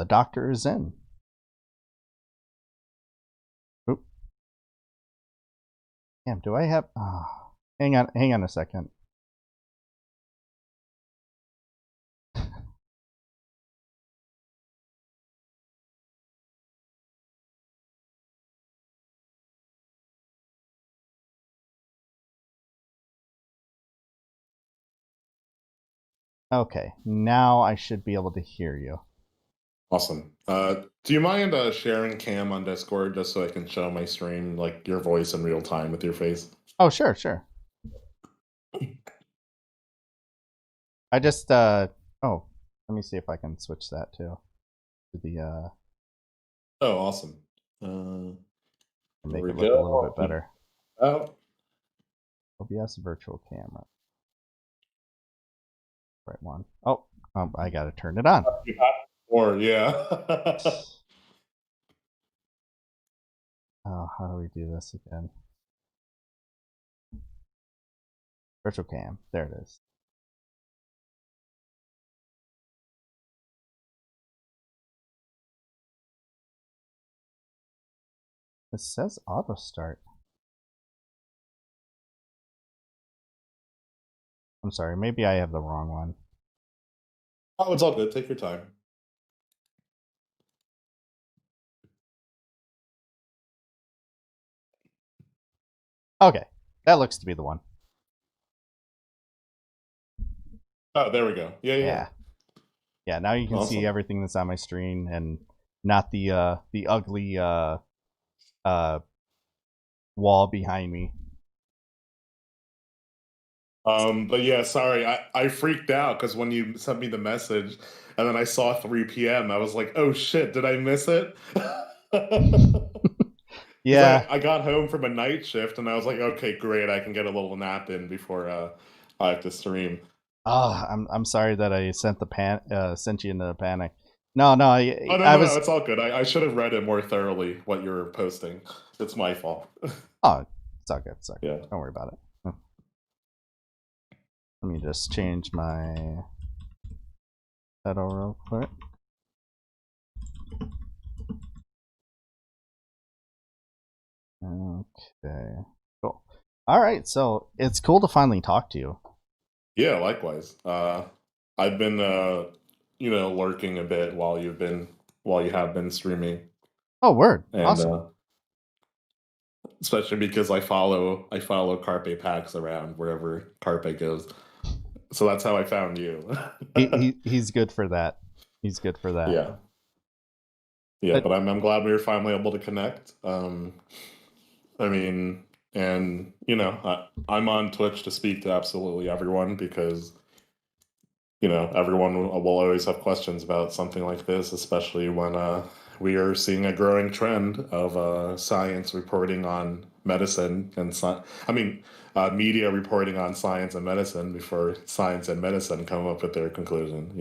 doctor is in. Oop. Damn, do I have... hang on a second. Okay, now I should be able to hear you. Awesome. Do you mind sharing cam on Discord just so I can show my stream, like your voice in real time with your face? Oh, sure. I just, oh, let me see if I can switch that to the, Oh, awesome. There make we it look a little go. bit better. Oh, OBS virtual camera. Right one. Oh, I gotta turn it on. or yeah. Oh, how do we do this again? Virtual cam. There it is. It says auto start. I'm sorry, maybe I have the wrong one. Oh, it's all good. Take your time. Okay, that looks to be the one. Oh, there we go. Yeah. Yeah, now you can Awesome. see everything that's on my screen and not the ugly wall behind me. But yeah, sorry, I freaked out because when you sent me the message and then I saw 3 p.m., I was like, oh shit, did I miss it? Because Yeah. I got home from a night shift and I was like, okay, great, I can get a little nap in before I have to stream. I'm sorry that I sent you into a panic. No, Oh no, I no, no, was. it's all good. I should have read it more thoroughly what you were posting. It's my fault. Oh, it's all good. It's all good. Yeah. Don't worry about it. Let me just change my title real quick. Okay, cool. All right, so it's cool to finally talk to you. Yeah, likewise. I've been lurking a bit while you have been streaming. Oh, word. And Awesome. especially because I follow Carpe Pax around wherever Carpe goes. So that's how I found you. He's good for that. He's good for that. Yeah. Yeah, But but I'm glad we were finally able to connect. I mean, and I'm on Twitch to speak to absolutely everyone because everyone will always have questions about something like this, especially when we are seeing a growing trend of science reporting on medicine and media reporting on science and medicine before science and medicine come up with their conclusion.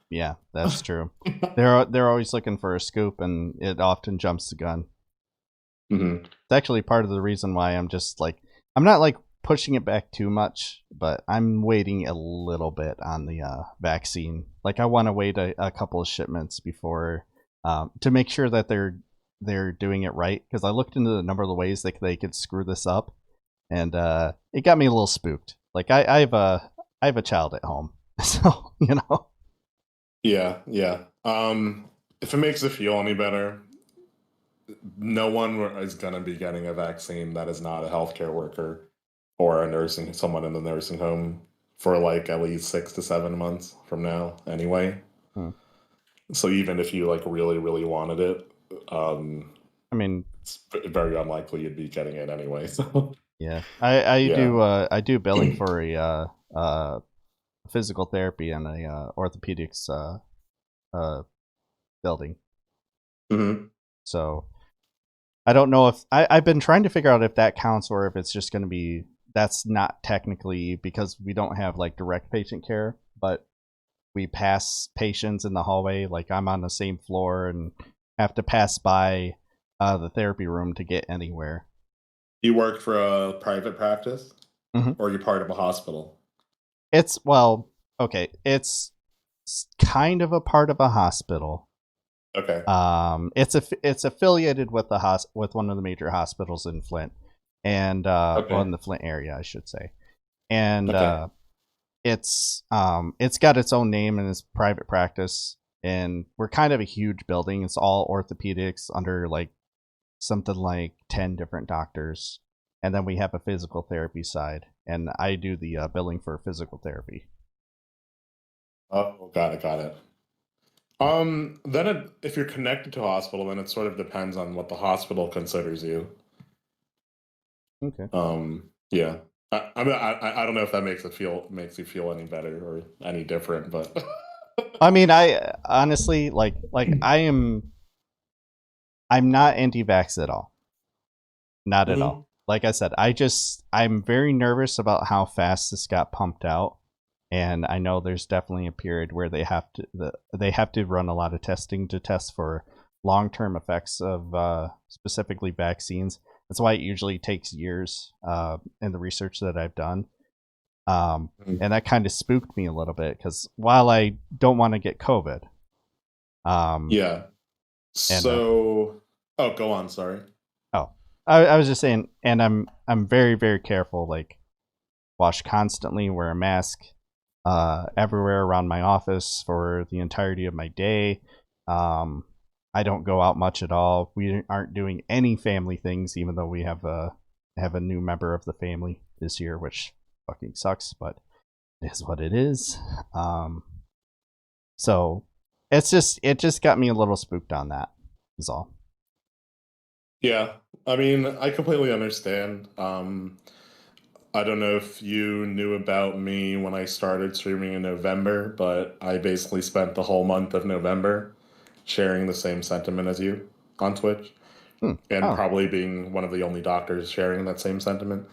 yeah, that's true. They're always looking for a scoop, and it often jumps the gun. Mm-hmm. It's actually part of the reason why I'm not like pushing it back too much, but I'm waiting a little bit on the vaccine. Like I want to wait a couple of shipments before to make sure that they're doing it right, because I looked into the number of the ways that they could screw this up, and it got me a little spooked. Like I have a child at home, so Yeah. If it makes it feel any better, no one is going to be getting a vaccine that is not a healthcare worker or someone in the nursing home for like at least 6 to 7 months from now anyway. Hmm. So even if you like really, really wanted it, I mean, it's very unlikely you'd be getting it anyway. So yeah, I yeah. I do billing for a physical therapy and a orthopedics building. Hmm. So I don't know if I've been trying to figure out if that counts or if it's just going to be that's not technically, because we don't have like direct patient care, but we pass patients in the hallway. Like I'm on the same floor and have to pass by the therapy room to get anywhere. You work for a private practice, Mm-hmm. or you're part of a hospital? Okay, it's kind of a part of a hospital. Okay. It's affiliated with with one of the major hospitals in Flint, and well, in Okay. the Flint area, I should say. And Okay. it's got its own name and it's private practice. And we're kind of a huge building. It's all orthopedics under like something like 10 different doctors. And then we have a physical therapy side, and I do the billing for physical therapy. Oh, got it. Got it. Then if you're connected to a hospital, then it sort of depends on what the hospital considers you. Okay. Yeah. I mean, I don't know if that makes you feel any better or any different, but I mean, I honestly I'm not anti-vax at all. Not at Mhm. all. Like I said, I'm very nervous about how fast this got pumped out, and I know there's definitely a period where they have to run a lot of testing to test for long-term effects of specifically vaccines. That's why it usually takes years in the research that I've done. Mhm. And that kind of spooked me a little bit because while I don't want to get COVID, um, Yeah. and So, oh, go on. Sorry. oh, I was just saying, and I'm very very careful. Like wash constantly, wear a mask everywhere around my office for the entirety of my day. Um, I don't go out much at all. We aren't doing any family things, even though we have a new member of the family this year, which fucking sucks, but it is what it is. So it just got me a little spooked on that. Is all. Yeah. I mean, I completely understand. I don't know if you knew about me when I started streaming in November, but I basically spent the whole month of November sharing the same sentiment as you on Twitch, Hmm. and Oh, probably being one of the only doctors sharing that same sentiment.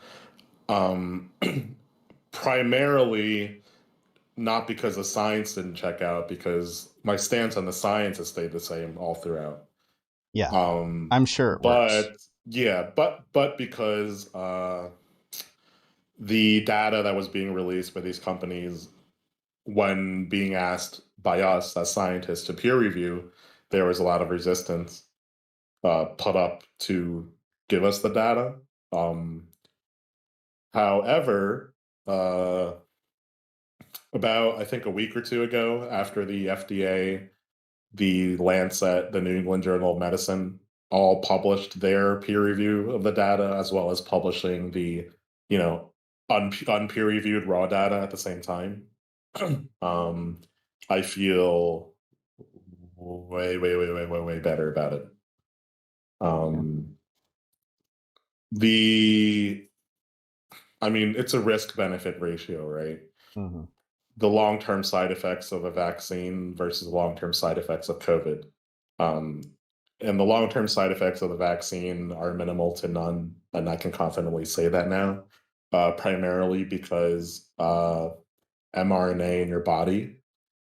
Um, Primarily not because the science didn't check out, because my stance on the science has stayed the same all throughout. yeah. Um, I'm sure it works. but yeah, but because the data that was being released by these companies, when being asked by us as scientists to peer review, there was a lot of resistance put up to give us the data. Um, However, uh, about I think a week or two ago, after the FDA, the Lancet, the New England Journal of Medicine, all published their peer review of the data, as well as publishing the, you know, unpeer reviewed raw data at the same time. um, I feel way better about it. Yeah. Um, the, I mean, it's a risk benefit ratio, right? Hmm. The long-term side effects of a vaccine versus long-term side effects of COVID. Um, and the long-term side effects of the vaccine are minimal to none, and I can confidently say that now, primarily because mRNA in your body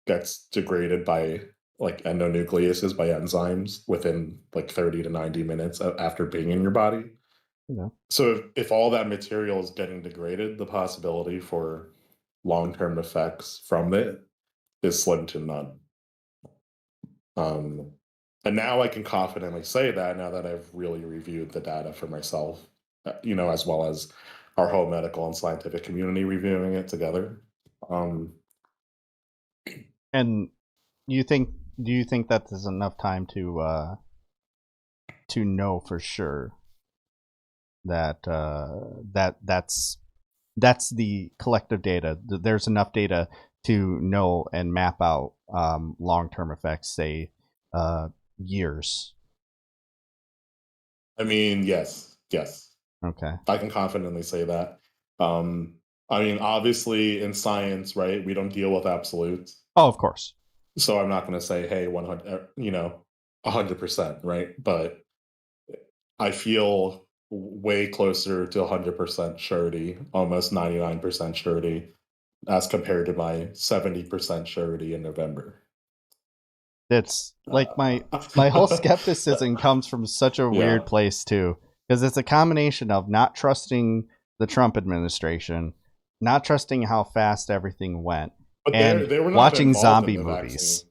gets degraded by like endonucleases by enzymes within like 30 to 90 minutes after being in your body. Yeah. So if all that material is getting degraded, the possibility for long-term effects from it is slim to none. Um, and now I can confidently say that now that I've really reviewed the data for myself, as well as our whole medical and scientific community reviewing it together. Um, And you think do you think that there's enough time to know for sure that that's the collective data? There's enough data to know and map out long term effects, say uh, years. I mean, yes, Okay. I can confidently say that. Um, I mean, obviously, in science, right, we don't deal with absolutes. Oh, of course. So I'm not going to say, hey, 100, 100%, right? But I feel way closer to 100% surety, almost 99% surety, as compared to my 70% surety in November. It's like Uh, my whole skepticism comes from such a weird yeah, place too, because it's a combination of not trusting the Trump administration, not trusting how fast everything went, but and they were not watching involved in zombie the vaccine. movies.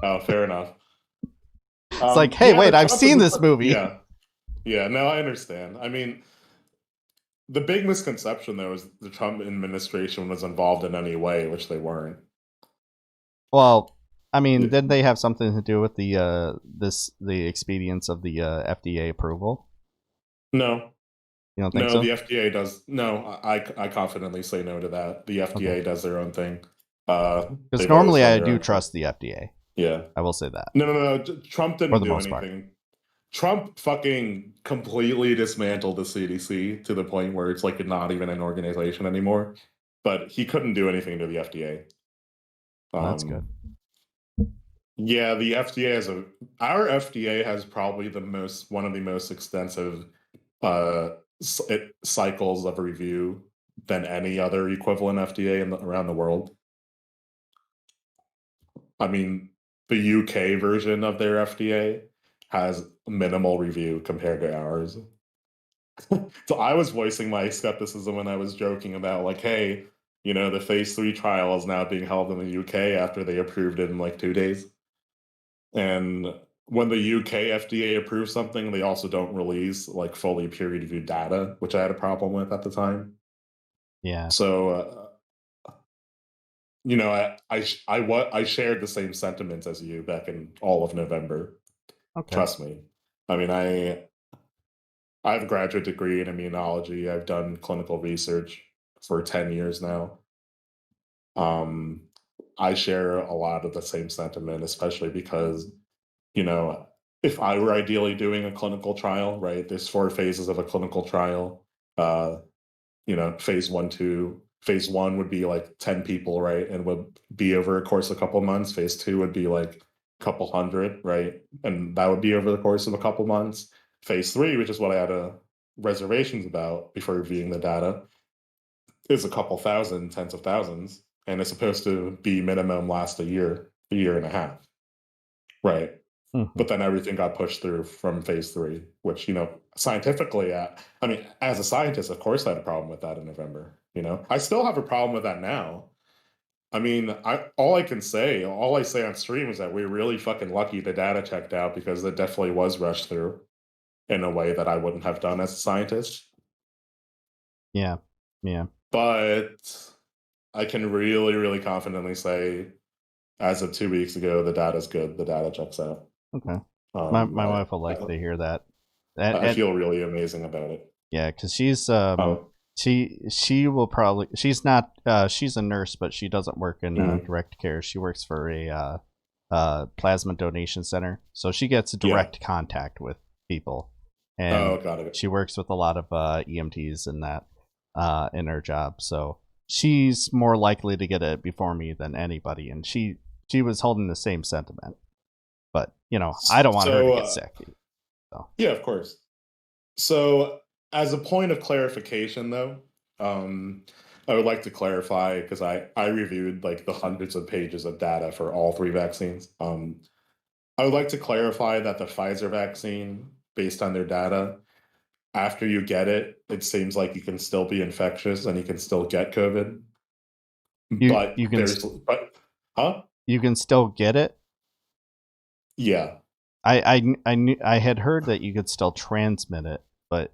Oh, fair enough. It's like, hey, Yeah, the wait, I've Trump seen this movie. yeah, yeah. No, I understand. I mean, the big misconception though is the Trump administration was involved in any way, which they weren't. Well, I mean, Yeah. didn't they have something to do with the expedience of the FDA approval? No, You don't think no, so? the FDA does. No, I confidently say no to that. The Okay. FDA does their own thing. Because They've always normally done I their do own thing. trust the FDA. Yeah. I will say that No, no, no. Trump for didn't the do most part. anything. Trump fucking completely dismantled the CDC to the point where it's like not even an organization anymore. But he couldn't do anything to the FDA. Well, that's good. Um, yeah, the FDA has our FDA has probably one of the most extensive uh cycles of review than any other equivalent FDA around the world. I mean, the UK version of their FDA has minimal review compared to ours. So I was voicing my skepticism when I was joking about like, hey, the phase 3 trial is now being held in the UK after they approved it in like 2 days. And when the UK FDA approves something, they also don't release like fully peer-reviewed data, which I had a problem with at the time. Yeah. So, I shared the same sentiments as you back in all of November. Okay. Trust me. I mean, I have a graduate degree in immunology. I've done clinical research for 10 years now. Um, I share a lot of the same sentiment, especially because, you know, if I were ideally doing a clinical trial, right, there's 4 phases of a clinical trial. Uh, phase one, two. Phase one would be like 10 people, right, and would be over a course of a couple months. Phase two would be like a couple hundred, right, and that would be over the course of a couple months. Phase three, which is what I had reservations about before reviewing the data, is a couple thousand, tens of thousands, and it's supposed to be minimum last a year and a half, right? Hmm. But then everything got pushed through from phase three, which scientifically, I mean, as a scientist, of course, I had a problem with that in November. I still have a problem with that now. I mean, all I say on stream is that we're really fucking lucky the data checked out because it definitely was rushed through in a way that I wouldn't have done as a scientist. Yeah. Yeah. But I can really, really confidently say, as of 2 weeks ago, the data's good. The data checks out. Okay. My Um, my I, wife will like I, to hear that. And, I and feel really amazing about it. yeah, because she's Oh, she will probably she's not she's a nurse, but she doesn't work in mhm. direct care. She works for a plasma donation center, so she gets Yeah. direct contact with people, and Oh, got it. she works with a lot of EMTs and that in her job. So she's more likely to get it before me than anybody, and she was holding the same sentiment. But I don't want her to So, get sick. So yeah, of course. So, as a point of clarification, though, um, I would like to clarify because I reviewed like the hundreds of pages of data for all 3 vaccines. I would like to clarify that the Pfizer vaccine, based on their data, after you get it, it seems like you can still be infectious and you can still get COVID. you But you can huh? you can still get it. Yeah. I had heard that you could still transmit it, but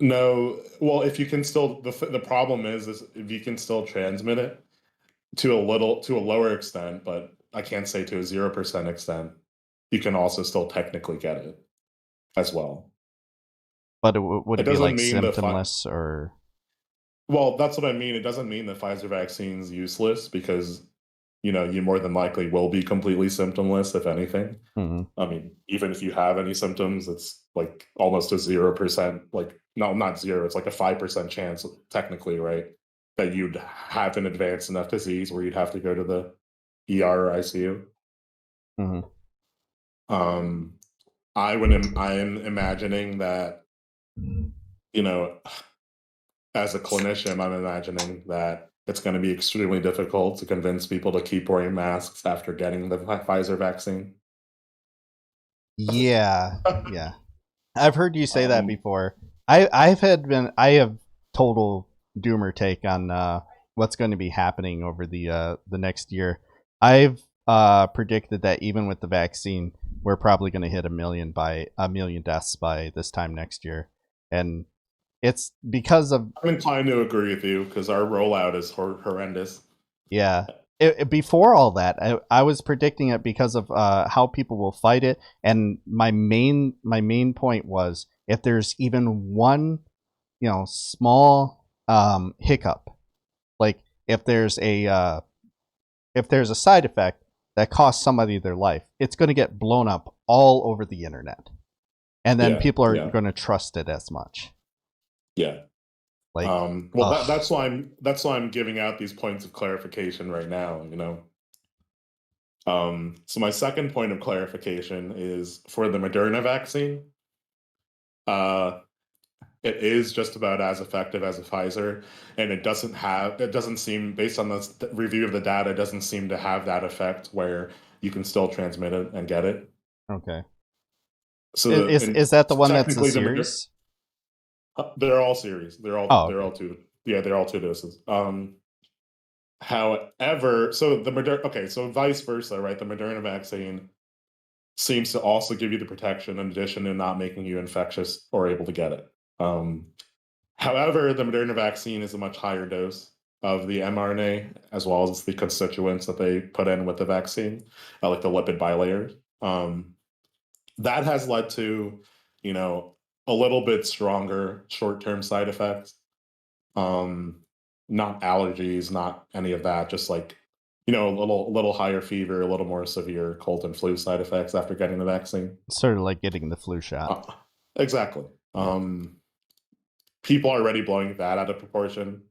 No. Well, if you can still, the problem is if you can still transmit it to a lower extent, but I can't say to a 0% extent, you can also still technically get it as well. would It it be doesn't like mean symptomless or? well, that's what I mean. It doesn't mean the Pfizer vaccine's useless because you more than likely will be completely symptomless, if anything. Hmm. I mean, even if you have any symptoms, it's like almost a 0%, like, no, not zero, it's like a 5% chance, technically, right? That you'd have an advanced enough disease where you'd have to go to the ER or ICU. Hmm. Um, I am imagining that, you know, as a clinician, I'm imagining that it's going to be extremely difficult to convince people to keep wearing masks after getting the Pfizer vaccine. Yeah, yeah. I've heard you say that um, before. I have total doomer take on what's going to be happening over the next year. I've predicted that even with the vaccine, we're probably going to hit a million deaths by this time next year, and it's because of I'm inclined to agree with you because our rollout is horrendous. yeah. Before all that, I was predicting it because of how people will fight it, and my main point was if there's even one small hiccup, like if there's a side effect that costs somebody their life, it's going to get blown up all over the internet, and then Yeah, people aren't yeah, going to trust it as much. yeah. Like, Well, ugh. that's why I'm giving out these points of clarification right now. So my second point of clarification is for the Moderna vaccine. Uh, it is just about as effective as a Pfizer, and it doesn't seem, based on the review of the data, it doesn't seem to have that effect where you can still transmit it and get it. Okay. So Is that the one that's a technically the Moderna, series? they're all series. Oh, They're okay. all two. Yeah, they're all two doses. However, so the Moderna, okay, so vice versa, right? The Moderna vaccine seems to also give you the protection in addition to not making you infectious or able to get it. Um, However, the Moderna vaccine is a much higher dose of the mRNA as well as the constituents that they put in with the vaccine, like the lipid bilayers. That has led to, you know, a little bit stronger short-term side effects. Um, Not allergies, not any of that, just like, a little higher fever, a little more severe cold and flu side effects after getting the vaccine. Sort of like getting the flu shot. Uh, exactly. Yeah, People are already blowing that out of proportion.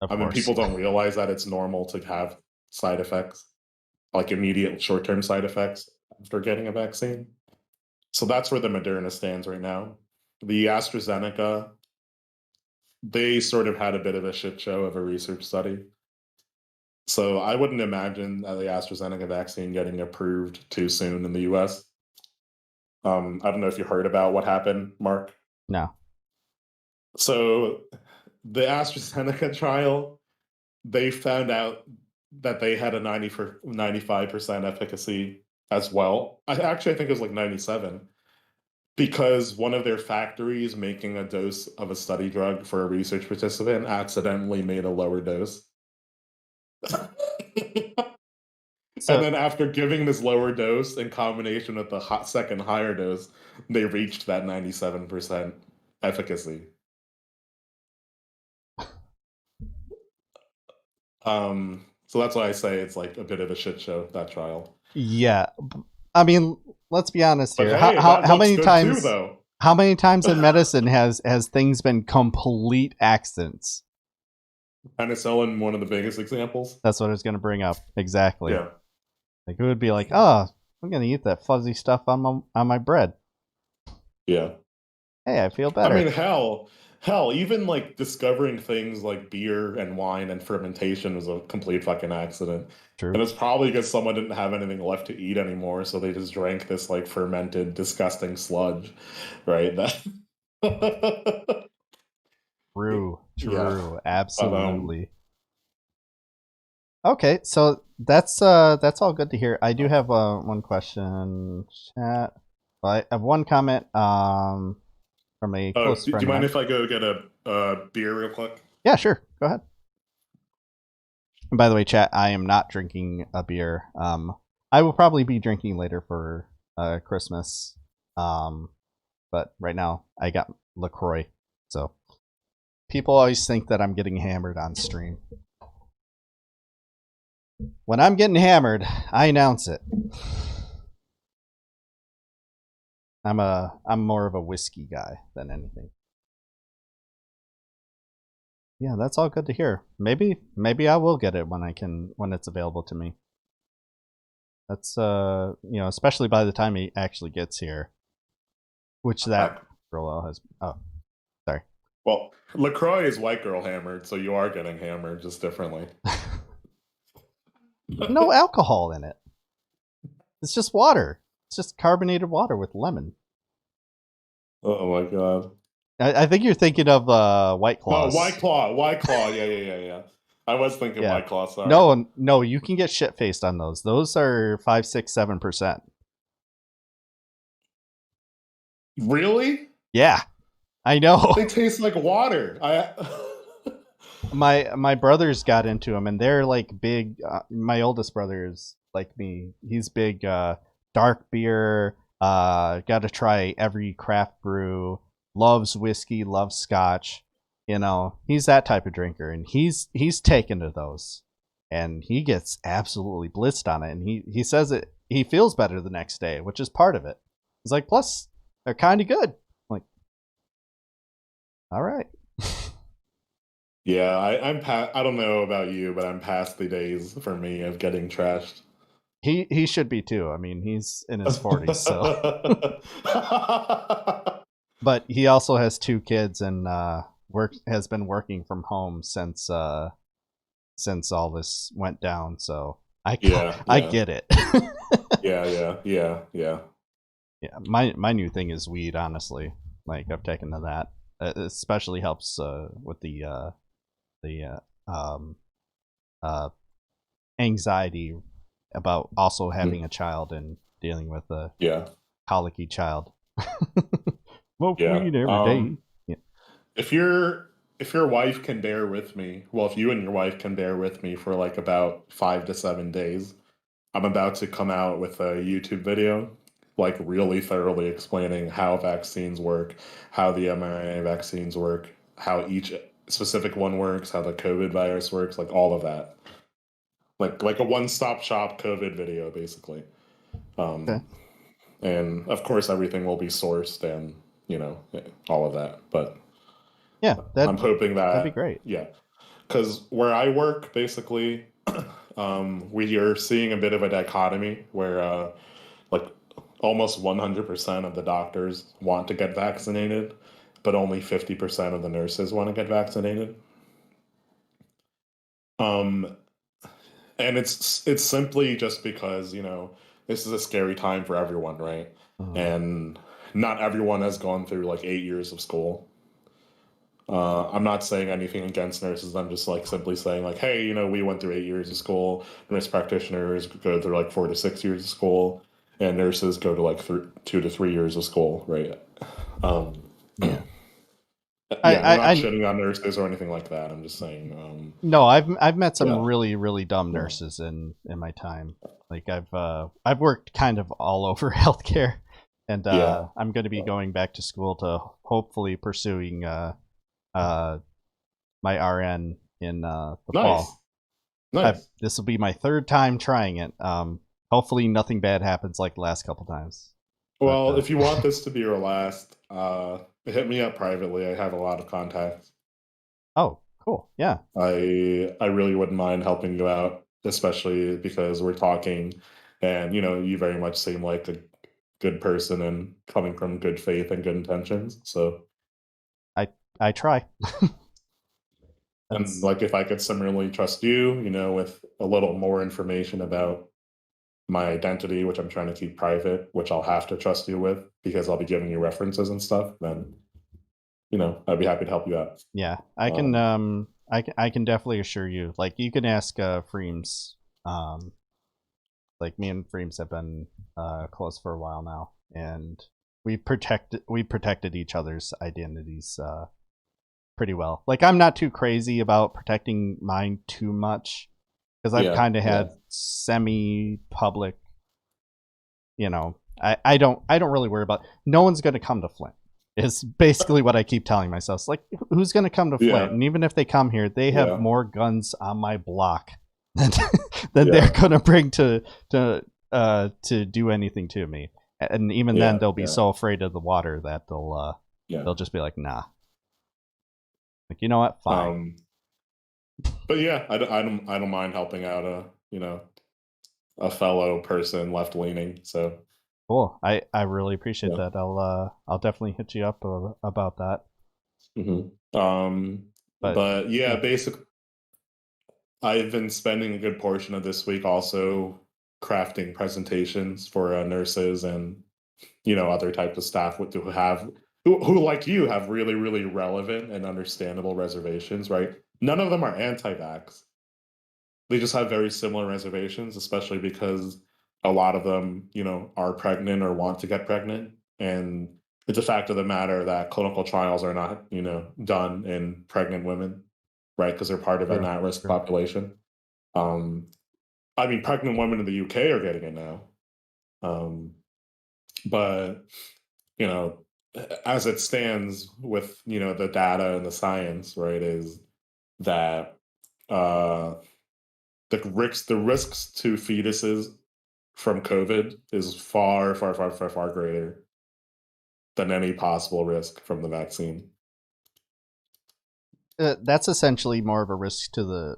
of I mean, course. people don't realize that it's normal to have side effects, like immediate short-term side effects after getting a vaccine. So that's where the Moderna stands right now. The AstraZeneca, they sort of had a bit of a shit show of a research study. So I wouldn't imagine the AstraZeneca vaccine getting approved too soon in the US. I don't know if you heard about what happened, Mark. No. So the AstraZeneca trial, they found out that they had a 95% efficacy as well. I think it was like 97 because one of their factories making a dose of a study drug for a research participant accidentally made a lower dose. And So then after giving this lower dose in combination with the second higher dose, they reached that 97% efficacy. So that's why I say it's like a bit of a shit show, that trial. yeah, I mean, let's be honest But here. hey, that How looks many good too, times? though. How many times in medicine has things been complete accidents? Penicillin, one of the biggest examples. That's what I was going to bring up. Exactly. Yeah. Like it would be like, oh, I'm going to eat that fuzzy stuff on my bread. Yeah. Hey, I feel I mean, better. hell, even like discovering things like beer and wine and fermentation was a complete fucking accident. True. And it's probably because someone didn't have anything left to eat anymore, so they just drank this like fermented, disgusting sludge, right? That True. yeah. True. But Absolutely. Okay, so that's all good to hear. I do have one question, chat. I have one comment from a close do friend you of mind mine. if I go get a beer real quick? Yeah, sure. Go ahead. And by the way, chat, I am not drinking a beer. I will probably be drinking later for Christmas. Um, but right now I got LaCroix. So people always think that I'm getting hammered on stream. When I'm getting hammered, I announce it. I'm more of a whiskey guy than anything. Yeah, that's all good to hear. Maybe I will get it when it's available to me. That's especially by the time he actually gets here, which that Uh, girl has. Oh, sorry. well, LaCroix is white girl hammered, so you are getting hammered just differently. No alcohol in it. It's just water. It's just carbonated water with lemon. Oh my god. I think you're thinking of White No, White Claws. Claw, White Claw. Yeah, yeah, yeah, yeah. I was thinking Yeah. White Claw. Sorry. No, no, you can get shit faced on those. Those are 5, 6, 7%. Really? Yeah, I know. They taste like water. I. My brothers got into them, and they're like big. My oldest brother is like me. He's big dark beer. Got to try every craft brew. Loves whiskey. Loves scotch. You know, he's that type of drinker, and he's taken to those, and he gets absolutely blitzed on it. And he says it. He feels better the next day, which is part of it. He's like, plus they're kind of good. I'm like, all right. Yeah, I don't know about you, but I'm past the days for me of getting trashed. He should be too. I mean, he's in his 40s, so. But he also has 2 kids and has been working from home since all this went down. So Yeah, I yeah, get it. yeah, yeah, yeah, yeah. Yeah, my new thing is weed. Honestly, like I've taken to that. It especially helps with the uh, anxiety about also Mhm. having a child and dealing with a Yeah, colicky child. Smoke yeah. weed every day. Yeah. If your wife can bear with me, well, if you and your wife can bear with me for like about 5 to 7 days, I'm about to come out with a YouTube video, like really thoroughly explaining how vaccines work, how the mRNA vaccines work, how each specific one works, how the COVID virus works, like all of that. Like a one-stop shop COVID video, basically. Okay. Um, and of course, everything will be sourced and all of that. But Yeah, I'm hoping that'd be that, great. yeah, because where I work, basically, we are seeing a bit of a dichotomy where like almost 100% of the doctors want to get vaccinated, but only 50% of the nurses want to get vaccinated. Um, and it's simply just because this is a scary time for everyone, right? Mhm. And not everyone has gone through like 8 years of school. I'm not saying anything against nurses. I'm just like simply saying like, hey, we went through 8 years of school. Nurse practitioners go through like 4 to 6 years of school, and nurses go to like 2 to 3 years of school, right? Um, Yeah. yeah, I'm not I shitting on nurses or anything like that. I'm just saying, no, I've met some yeah, really really dumb yeah, nurses in my time. Like I've worked kind of all over healthcare, and yeah. I'm going to be going back to school to hopefully pursuing uh my RN in the Nice, fall. nice. This will be my third time trying it. Hopefully nothing bad happens like the last couple times. But Well, if you want this to be your last, hit me up privately. I have a lot of contacts. oh, cool. Yeah. I really wouldn't mind helping you out, especially because we're talking, and you very much seem like a good person and coming from good faith and good intentions. So, I I try. and That's like if I could similarly trust you, with a little more information about my identity, which I'm trying to keep private, which I'll have to trust you with because I'll be giving you references and stuff, then I'd be happy to help you out. yeah. Um, I can definitely assure you. Like you can ask Freems. Um like me and Freems have been close for a while now, and we protected each other's identities pretty well. Like I'm not too crazy about protecting mine too much because I've yeah, kind of yeah, had semi public, I don't really worry about, no one's going to come to Flint is basically what I keep telling myself. It's like, who's going to come to Flint? yeah, And even if they come here, they have yeah, more guns on my block than, than they're yeah, going to bring to do anything to me. And even then, yeah, they'll be yeah, so afraid of the water that yeah. they'll just be like, nah. Like, you know what? Fine. Um, but yeah, I don't mind helping out a fellow person left leaning. So, Cool. I really appreciate yeah. that. I'll definitely hit you up about that. hmm But but yeah, yeah, basically, I've been spending a good portion of this week also crafting presentations for nurses and other types of staff who like you have really really relevant and understandable reservations, right? None of them are anti-vax, they just have very similar reservations, especially because a lot of them, are pregnant or want to get pregnant. And it's a fact of the matter that clinical trials are not, done in pregnant women, right? Because they're part of an True. at-risk True. population. Um, I mean, pregnant women in the UK are getting it now. Um, but, you know, as it stands with, the data and the science, right, is that uh, the risks to fetuses from COVID is far, far, far, far, far greater than any possible risk from the vaccine. That's essentially more of a risk to the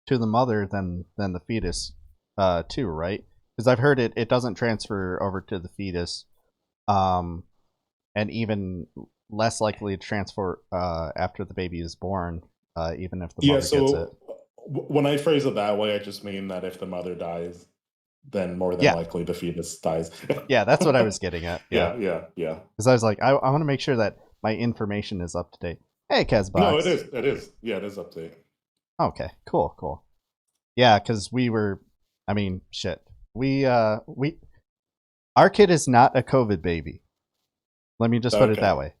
mother than the fetus, too, right? Because I've heard it doesn't transfer over to the fetus, um, and even less likely to transfer after the baby is born, even if the Yeah, mother gets it. so when I phrase it that way, I just mean that if the mother dies, then more than Yeah, likely the fetus dies. yeah, that's what I was getting at. Yeah, Yeah, yeah, yeah. because I was like, I want to make sure that my information is up to date. Hey, No, it Kezbox. is. It is. Yeah, it is update. Okay, cool, cool. Yeah, because we were, I mean, shit. We our kid is not a COVID baby. Let me just put it that Okay.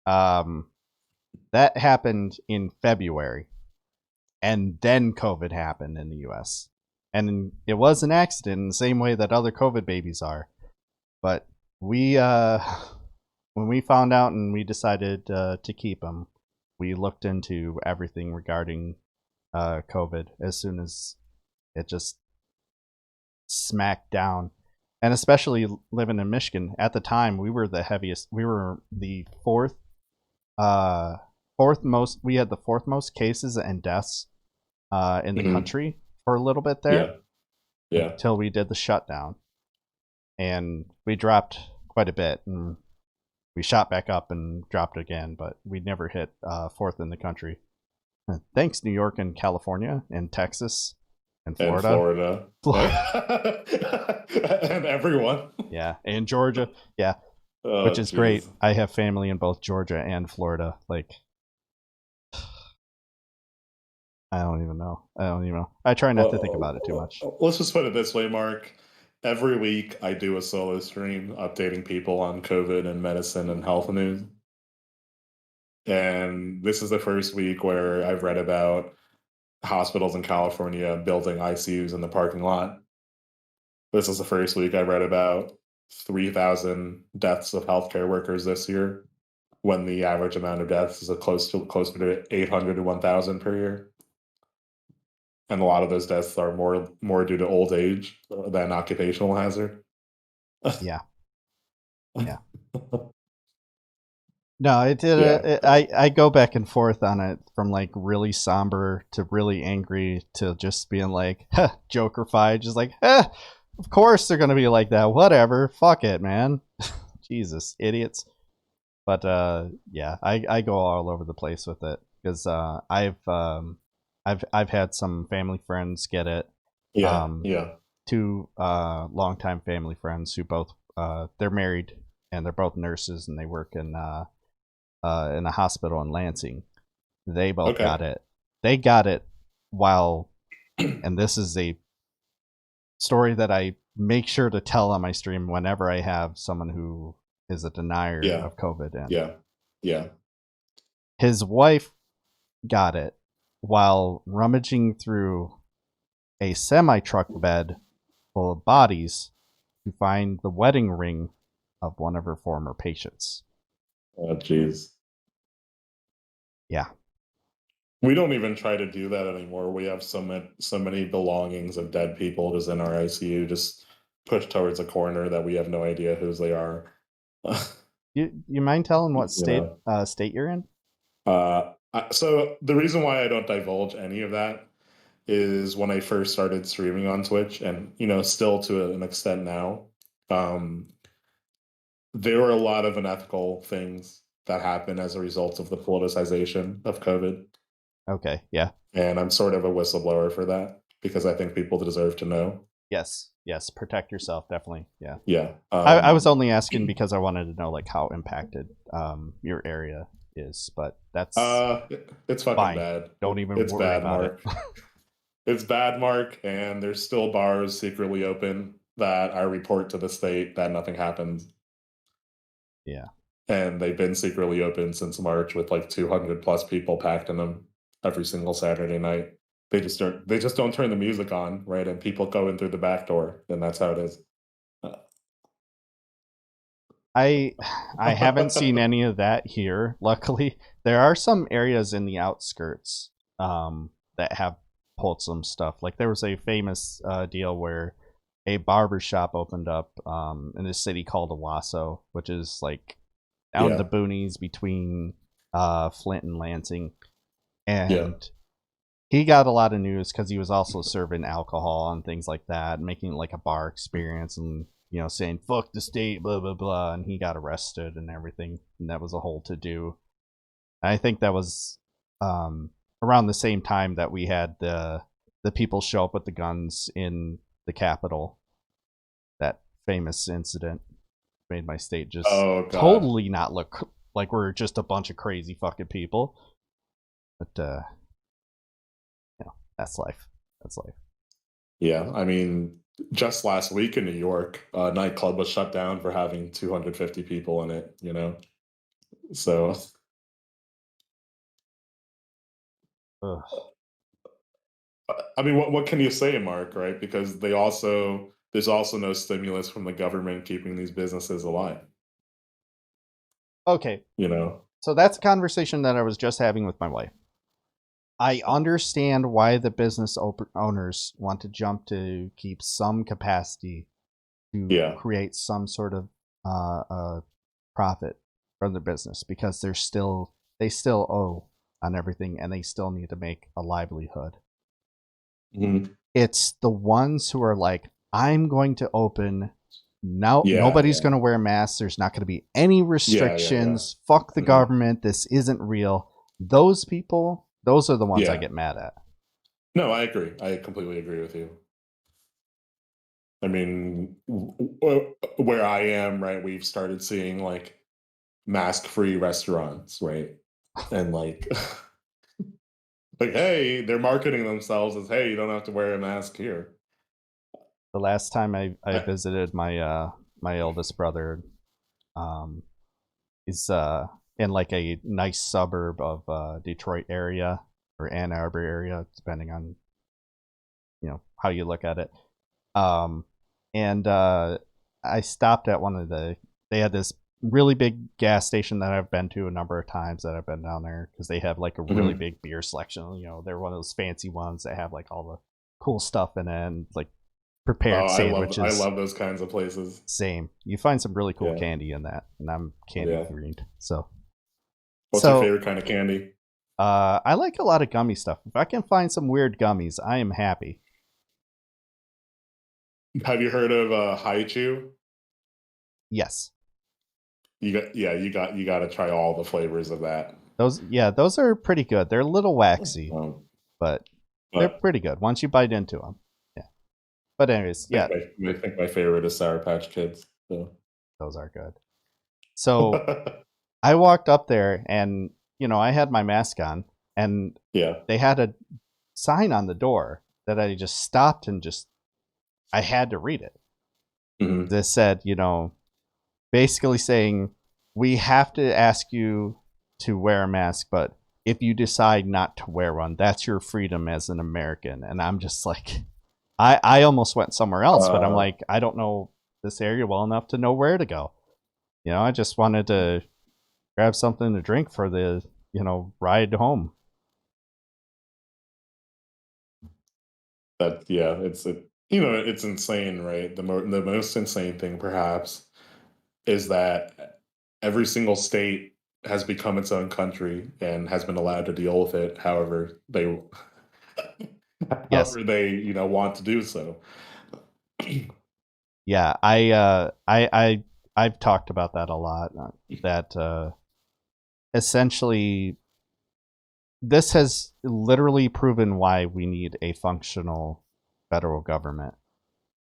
way. Um, that happened in February, and then COVID happened in the U.S. And it was an accident in the same way that other COVID babies are. But we, when we found out and we decided to keep him, we looked into everything regarding COVID as soon as it just smacked down. And especially living in Michigan at the time, we were the heaviest. We were the uh, fourth most. We had the fourth most cases and deaths in the Hmm. country for a little bit there Yeah, yeah. until we did the shutdown, and we dropped quite a bit, and we shot back up and dropped again, but we never hit fourth in the country. Thanks, New York and California and Texas and And Florida. Florida. And everyone. Yeah, and Georgia. Yeah, which Oh, is great. jeez. I have family in both Georgia and Florida. Like, I don't even know. I don't even know. I try not to think about it too much. Let's just put it this way, Mark. Every week I do a solo stream updating people on COVID and medicine and health news. And this is the first week where I've read about hospitals in California building ICUs in the parking lot. This is the first week I read about 3,000 deaths of healthcare workers this year, when the average amount of deaths is closer to 800 to 1,000 per year. And a lot of those deaths are more due to old age than occupational hazard. Yeah, yeah. No, it did. Yeah, I go back and forth on it from like really somber to really angry to just being like, huh, Joker-fied, just like, huh, of course they're gonna be like that. Whatever, fuck it, man. Jesus, idiots. But yeah, I go all over the place with it because I've had some family friends get it. yeah, Um, yeah. two longtime family friends who both they're married and they're both nurses and they work in a hospital in Lansing. They both got Okay. it. They got it while, and this is a story that I make sure to tell on my stream whenever I have someone who is a denier Yeah, of COVID in. yeah, yeah. His wife got it while rummaging through a semi truck bed full of bodies to find the wedding ring of one of her former patients. Oh, jeez. Yeah. We don't even try to do that anymore. We have so many belongings of dead people just in our ICU, just pushed towards a corner that we have no idea whose they are. You mind telling what you know. state you're in? So the reason why I don't divulge any of that is when I first started streaming on Twitch, and still to an extent now, um, there were a lot of unethical things that happen as a result of the politicization of COVID, Okay. Yeah. and I'm sort of a whistleblower for that because I think people deserve to know. Yes. Yes. Protect yourself. Definitely. Yeah. Yeah. I was only asking because I wanted to know like how impacted your area is, but that's It's fucking fine. bad. Don't even It's worry bad, about it. Mark. it's bad, Mark, and there's still bars secretly open that I report to the state that nothing happens, Yeah. and they've been secretly open since March with like 200 plus people packed in them every single Saturday night. They just don't turn the music on, right? And people go in through the back door, and that's how it is. I I haven't seen any of that here. Luckily, there are some areas in the outskirts that have pulled some stuff. Like there was a famous deal where a barber shop opened up in a city called Owasso, which is like out in the Yeah, boonies between Flint and Lansing, yeah. and he got a lot of news because he was also serving alcohol and things like that, making it like a bar experience, and saying "fuck the state," blah blah blah, and he got arrested and everything, and that was a whole to do. I think that was around the same time that we had the people show up with the guns in the Capitol. That famous incident made my state just Oh God. totally not look like we're just a bunch of crazy fucking people. But that's life. That's life. Yeah, I mean, just last week in New York, a nightclub was shut down for having 250 people in it. So Ugh. I mean, what can you say, Mark? Right? Because there's also no stimulus from the government keeping these businesses alive. Okay, You know? so that's a conversation that I was just having with my wife. I understand why the business owners want to jump to keep some capacity to Yeah. create some sort of profit from the business because they still owe on everything and they still need to make a livelihood. Mhm. It's the ones who are like, I'm going to open now. Yeah. Nobody's Yeah. going to wear masks. There's not going to be any Yeah. Yeah. Yeah. restrictions. Fuck the Mhm. government. This isn't real. Those people, those are the ones I Yeah. get mad at. No, I agree. I completely agree with you. I mean, where I am, right, we've started seeing like mask-free restaurants, right? And like, hey, they're marketing themselves as, hey, you don't have to wear a mask here. The last time I I, visited my eldest brother, um, is in like a nice suburb of Detroit area or Ann Arbor area, depending on how you look at it. Um, and I stopped at one of they had this really big gas station that I've been to a number of times that I've been down there because they have like a really Mhm. big beer selection. They're one of those fancy ones that have like all the cool stuff in it and like Oh, prepared I sandwiches. love those kinds of places. Same. You find some really cool Yeah, candy in that, and I'm candy yeah. green. So, What's your so favorite kind of candy? I like a lot of gummy stuff. If I can find some weird gummies, I am happy. Have you heard of Haichu? Yes, You got to try all the flavors of that. those are pretty good. They're a little waxy, Um, but they're but pretty good once you bite into them. Yeah. But anyways, I yeah, think my favorite is Sour Patch Kids. So. those are good. So I walked up there, and I had my mask on, and Yeah. they had a sign on the door that I just stopped and just I had to read it. Mhm. That said, basically saying we have to ask you to wear a mask, but if you decide not to wear one, that's your freedom as an American. And I'm just like, I almost went somewhere else, but I'm Uh, like, I don't know this area well enough to know where to go. I just wanted to grab something to drink for the ride home. that yeah, it's insane, right? The most insane thing perhaps is that every single state has become its own country and has been allowed to deal with it Yes, however they want to do so. yeah, I've talked about that a lot. That essentially this has literally proven why we need a functional federal government.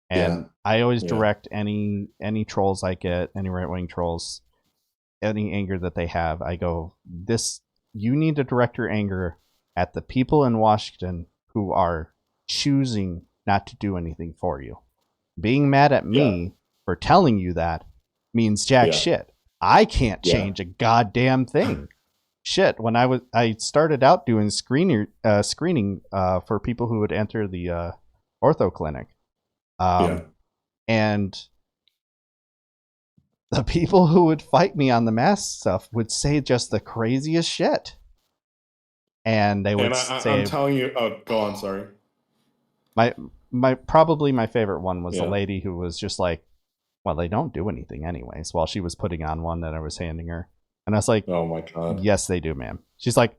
Yeah, And I always yeah. direct any trolls I get, any right wing trolls, any anger that they have, I go, this you need to direct your anger at the people in Washington who are choosing not to do anything for you. Being mad at Yeah. me for telling you that means jack Yeah. shit. I can't Yeah. change a goddamn thing. Shit, when I started out doing screening for people who would enter the ortho clinic, Yeah. and the people who would fight me on the mask stuff would say just the craziest shit, and they And would I'm say telling you, oh, go on. Sorry. my probably my favorite one was a Yeah. lady who was just like, well, they don't do anything anyways, while she was putting on one that I was handing her. And I was like, Oh my God. yes, they do, ma'am. She's like,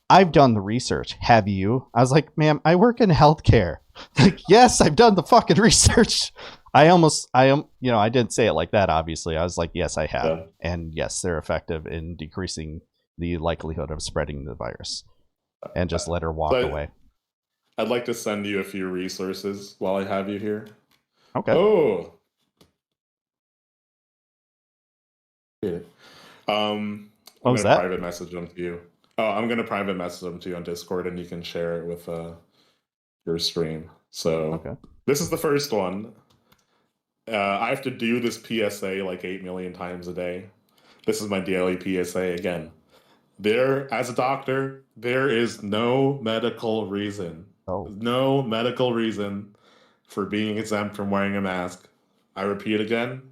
I've done the research. Have you? I was like, ma'am, I work in healthcare. Like, yes, I've done the fucking research. I am, I didn't say it like that, obviously. I was like, yes, I have. Yeah. And yes, they're effective in decreasing the likelihood of spreading the virus. And just let her walk So away. I'd like to send you a few resources while I have you here. Okay. Oh, yeah. What I'm was gonna that? private message them to you. Oh, I'm gonna private message them to you on Discord, and you can share it with your stream. So Okay. this is the first one. I have to do this PSA like 8 million times a day. This is my daily PSA again. There, as a doctor, there is no medical reason. Oh. No medical reason for being exempt from wearing a mask. I repeat again,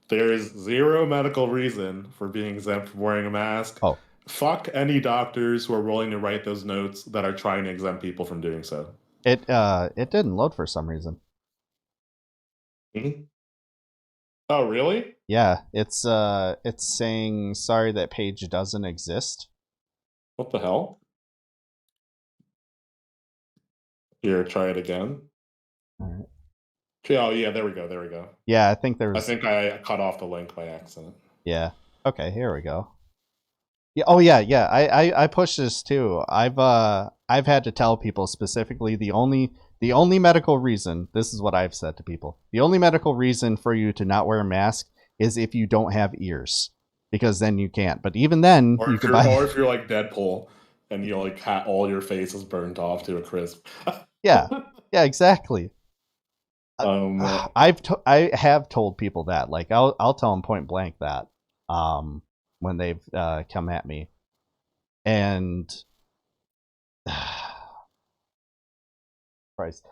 there is zero medical reason for being exempt from wearing a mask. Oh. Fuck any doctors who are willing to write those notes that are trying to exempt people from doing so. It didn't load for some reason. Mhm. Oh, really? Yeah, it's saying sorry that page doesn't exist. What the hell? Here, try it again. All right. Oh, yeah, there we go. There we go. Yeah, I think I there's think I cut off the link by accident. yeah. Okay, here we go. Yeah, oh yeah, yeah. I push this too. I've had to tell people specifically the only medical reason, this is what I've said to people. The only medical reason for you to not wear a mask is if you don't have ears. Because then you can't. But even then Or you if could you're, buy or if you're like Deadpool and you like all your face is burnt off to a crisp. Yeah. Yeah, exactly. um, I have told people that. Like I'll tell them point blank that um when they've come at me. And Christ.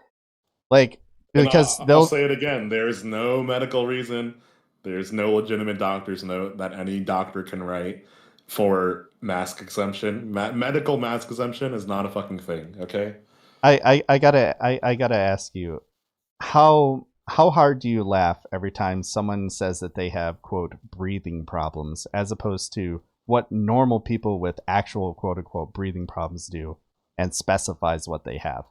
Like and because I'll they'll say it again. There's no medical reason. There's no legitimate doctor's note that any doctor can write for mask exemption. Medical mask exemption is not a fucking thing. Okay. I gotta ask you, how hard do you laugh every time someone says that they have quote breathing problems as opposed to what normal people with actual quote unquote breathing problems do and specifies what they have?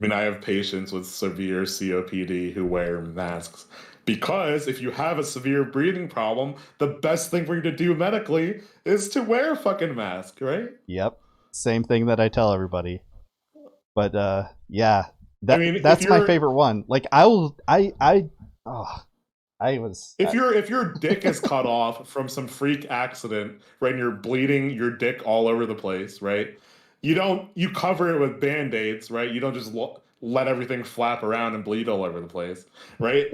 I mean, I have patients with severe COPD who wear masks because if you have a severe breathing problem, the best thing for you to do medically is to wear a fucking mask, right? Yep. Same thing that I tell everybody. But yeah, I mean, that's my favorite one. Like I will oh, I was if your dick is cut off from some freak accident, right, and you're bleeding your dick all over the place, right? You cover it with band-aids, right? You don't just let everything flap around and bleed all over the place, right?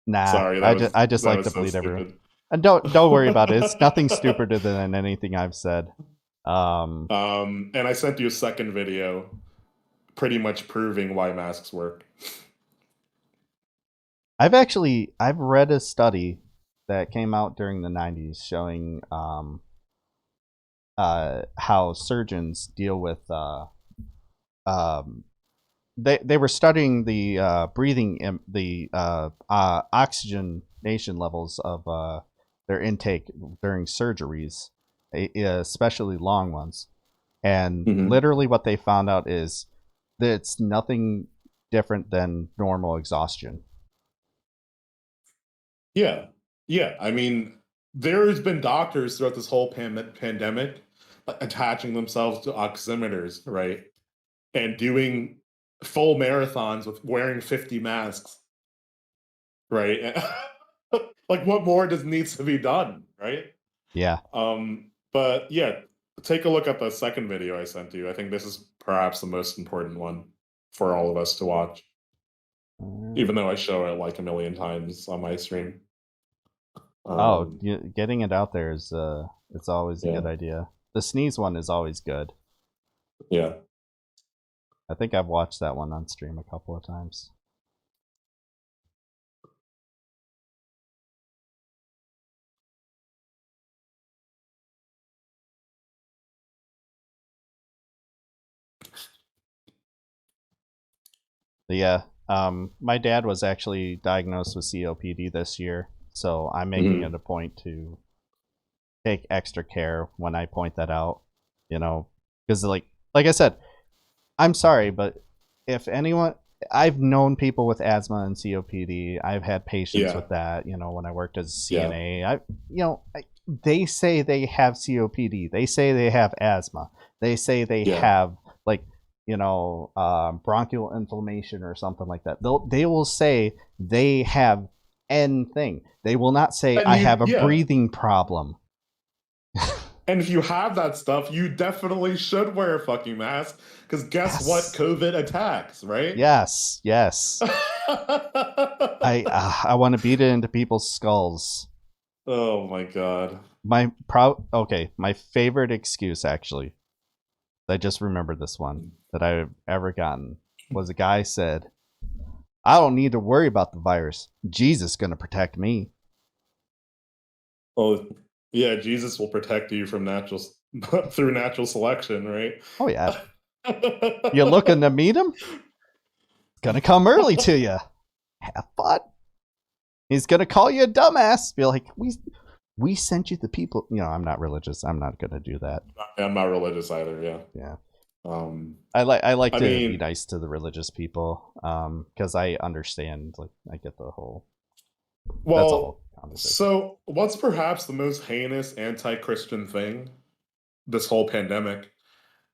nah. Sorry, I just that like to was so bleed everyone. stupid. And don't worry about it. It's nothing stupider than anything I've said. And I sent you a second video pretty much proving why masks work. I've read a study that came out during the 90s showing how surgeons deal with um, they were studying the the oxygenation levels of their intake during surgeries, especially long ones. And Mm-hmm. literally, what they found out is that it's nothing different than normal exhaustion. Yeah. Yeah. I mean, there's been doctors throughout this whole pandemic attaching themselves to oximeters, right? And doing full marathons with wearing 50 masks, right? Like, what more does needs to be done, right? Yeah. But yeah, take a look at the second video I sent you. I think this is perhaps the most important one for all of us to watch, Uh, even though I show it like a million times on my stream. oh, Um, getting it out there is it's always a yeah, good idea. The sneeze one is always good. yeah. I think I've watched that one on stream a couple of times. But yeah, my dad was actually diagnosed with COPD this year, so I'm making it Mhm. a point to take extra care when I point that out. You know, because like I said, I'm sorry, but if anyone, I've known people with asthma and COPD. I've had patients Yeah, with that. You know, when I worked as a yeah, CNA, they say they have COPD. They say they have asthma. They say they yeah. have like bronchial inflammation or something like that. They will say they have N thing. They will not say And I you, have a yeah. breathing problem. And if you have that stuff, you definitely should wear a fucking mask. Because guess what? Yes, COVID attacks, right? yes, yes. I want to beat it into people's skulls. Oh my god. My favorite excuse actually. I just remembered this one that I've ever gotten was a guy said, "I don't need to worry about the virus. Jesus gonna protect me." Oh, yeah, Jesus will protect you from natural through natural selection, right? Oh yeah, you looking to meet him? Gonna come early to you. Have fun. He's gonna call you a dumbass. Be like, we sent you the people. You know, I'm not religious. I'm not gonna do that. I'm not religious either, yeah. Yeah. Um, I like I to be mean, nice to the religious people because I understand, like, I get the whole, that's a well, whole conversation. so what's perhaps the most heinous anti-Christian thing this whole pandemic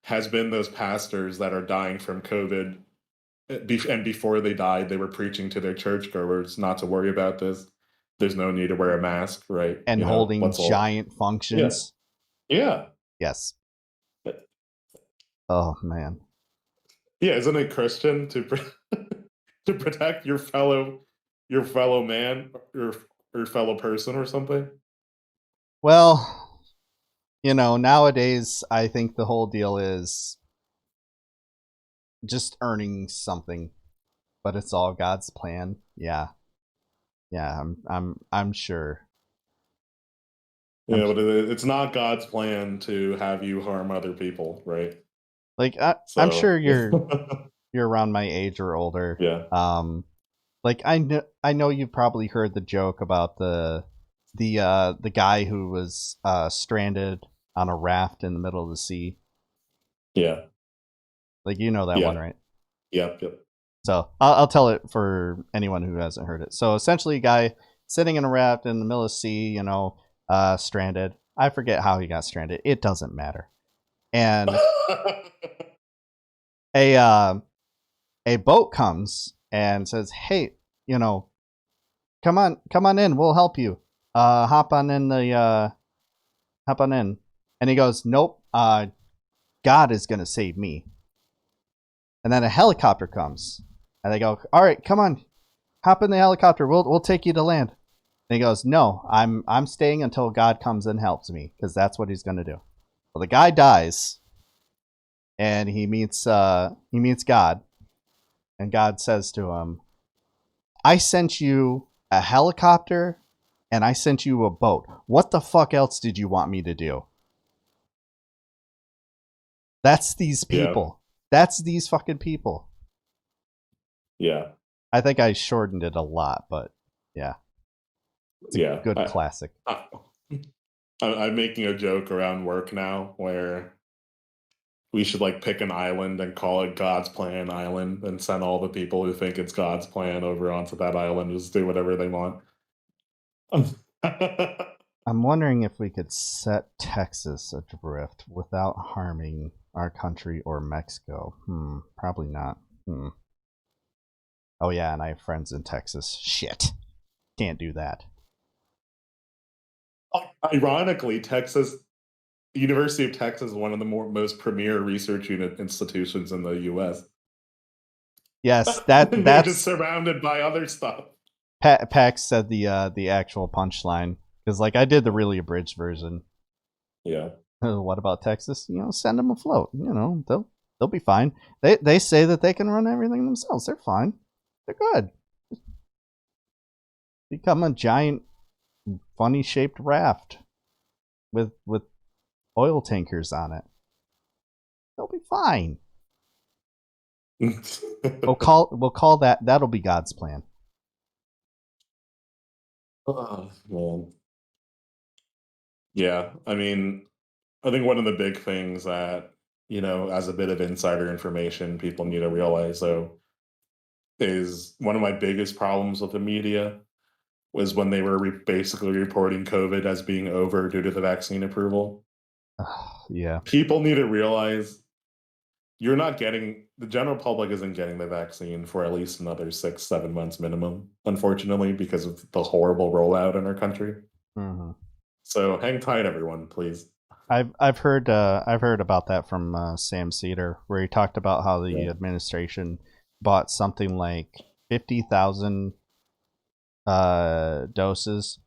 has been those pastors that are dying from COVID. And before they died, they were preaching to their churchgoers not to worry about this. There's no need to wear a mask, right? And You know, holding let's all, giant yeah, functions. yeah. Yes. Oh man. Yeah, isn't it Christian to to protect your fellow man, your fellow person or something? Well, nowadays I think the whole deal is just earning something, but it's all God's plan. Yeah. Yeah, I'm sure. I'm Yeah, but it's not God's plan to have you harm other people, right? like I'm sure So, you're around my age or older. yeah, Like I know you've probably heard the joke about the guy who was stranded on a raft in the middle of the sea. yeah, Like you know that one, yeah, right? yep, yep, So I'll tell it for anyone who hasn't heard it. So essentially, a guy sitting in a raft in the middle of the sea, stranded. I forget how he got stranded. It doesn't matter. And a uh, a boat comes and says, "Hey, you know, come on in. We'll help you. Hop on in." And he goes, "Nope. God is gonna save me." And then a helicopter comes, and they go, "All right, come on, hop in the helicopter. We'll take you to land." And he goes, "No, I'm staying until God comes and helps me, because that's what he's gonna do." Well, the guy dies, and he meets God, and God says to him, "I sent you a helicopter, and I sent you a boat. What the fuck else did you want me to do?" That's these yeah, people. That's these fucking people. yeah, I think I shortened it a lot, but yeah, it's a yeah. good classic. I, I'm making a joke around work now where we should like pick an island and call it God's Plan Island and send all the people who think it's God's plan over onto that island, just do whatever they want. I'm wondering if we could set Texas adrift without harming our country or Mexico. Probably not. Oh yeah, and I have friends in Texas. Shit. Can't do that. Ironically, Texas University of Texas is one of the most premier research unit institutions in the U.S. Yes, And they're just that's surrounded by other stuff. Pax said the actual punchline because like I did the really abridged version. Yeah. What about Texas? Send them afloat. They'll be fine. They say that they can run everything themselves. They're fine. They're good. Become a giant, funny shaped raft with oil tankers on it. They'll be fine. We'll call that'll be God's plan. Oh, man. Yeah, I mean, I think one of the big things that, as a bit of insider information, people need to realize, though, is one of my biggest problems with the media was when they were basically reporting COVID as being over due to the vaccine approval. Yeah. People need to realize you're not getting the general public isn't getting the vaccine for at least another 6, 7 months minimum, unfortunately, because of the horrible rollout in our country. Hmm. So hang tight, everyone, please. I've heard about that from Sam Cedar, where he talked about how the Yeah. administration bought something like 50,000 doses,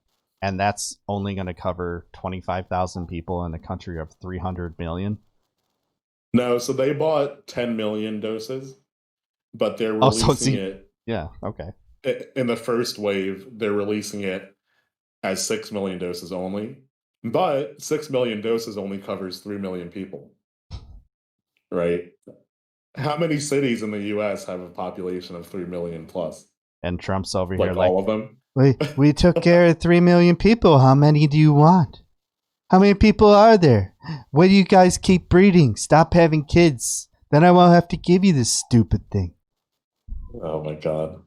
and that's only going to cover 25,000 people in a country of 300 million. No, so they bought 10 million doses, but they're Oh, so releasing it yeah, okay. in the first wave. They're releasing it as 6 million doses only, but 6 million doses only covers 3 million people, right? How many cities in the US have a population of 3 million plus? And Trump's over here Like like, all of them? we took care of 3 million people. How many do you want? How many people are there? What do you guys keep breeding? Stop having kids. Then I won't have to give you this stupid thing. Oh my God.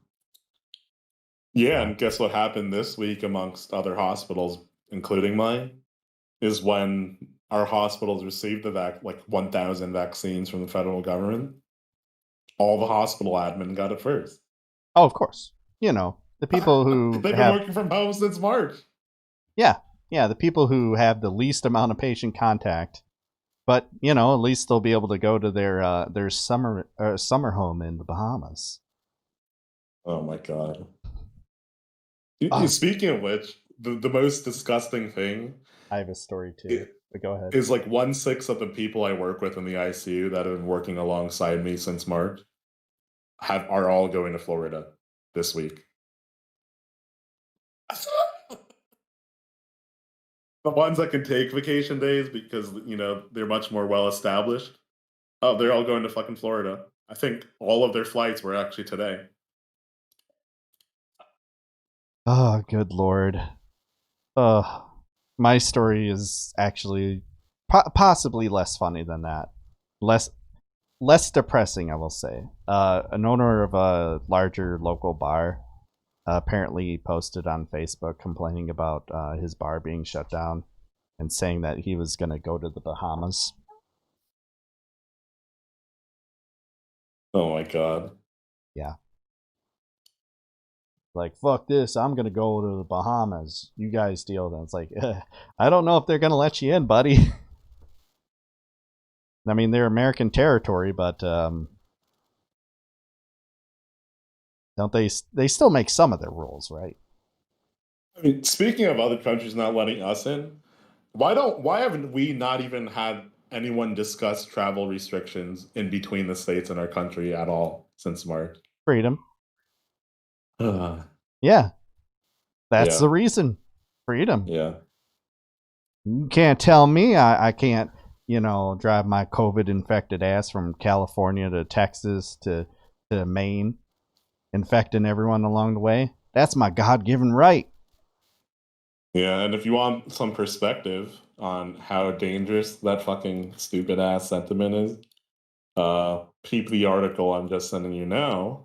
Yeah, Yeah. and guess what happened this week amongst other hospitals, including mine, is when our hospitals received like 1,000 vaccines from the federal government. All the hospital admin got it first. Oh, of course. The people They've who been have working from home since March. yeah, yeah, the people who have the least amount of patient contact. But at least they'll be able to go to their summer home in the Bahamas. Oh my God. Oh, Speaking of which, the most disgusting thing I have a story too. But go ahead. is like 1/6 of the people I work with in the ICU that have been working alongside me since March are all going to Florida this week. The ones that can take vacation days because they're much more well established. Oh, they're all going to fucking Florida. I think all of their flights were actually today. Oh, good lord. My story is actually possibly less funny than that. Less less depressing, I will say. An owner of a larger local bar apparently posted on Facebook complaining about his bar being shut down and saying that he was going to go to the Bahamas. Oh my God. Yeah. Like, fuck this, I'm going to go to the Bahamas. You guys deal with it. It's like, I don't know if they're going to let you in, buddy. I mean, they're American territory, but don't they still make some of their rules, right? I mean, speaking of other countries not letting us in, why haven't we not even had anyone discuss travel restrictions in between the states and our country at all since March? Freedom. Uh, Yeah, that's yeah, the reason. Freedom. yeah. You can't tell me I can't, drive my COVID infected ass from California to Texas to Maine, infecting everyone along the way. That's my God given right. Yeah, and if you want some perspective on how dangerous that fucking stupid ass sentiment is, peep the article I'm just sending you now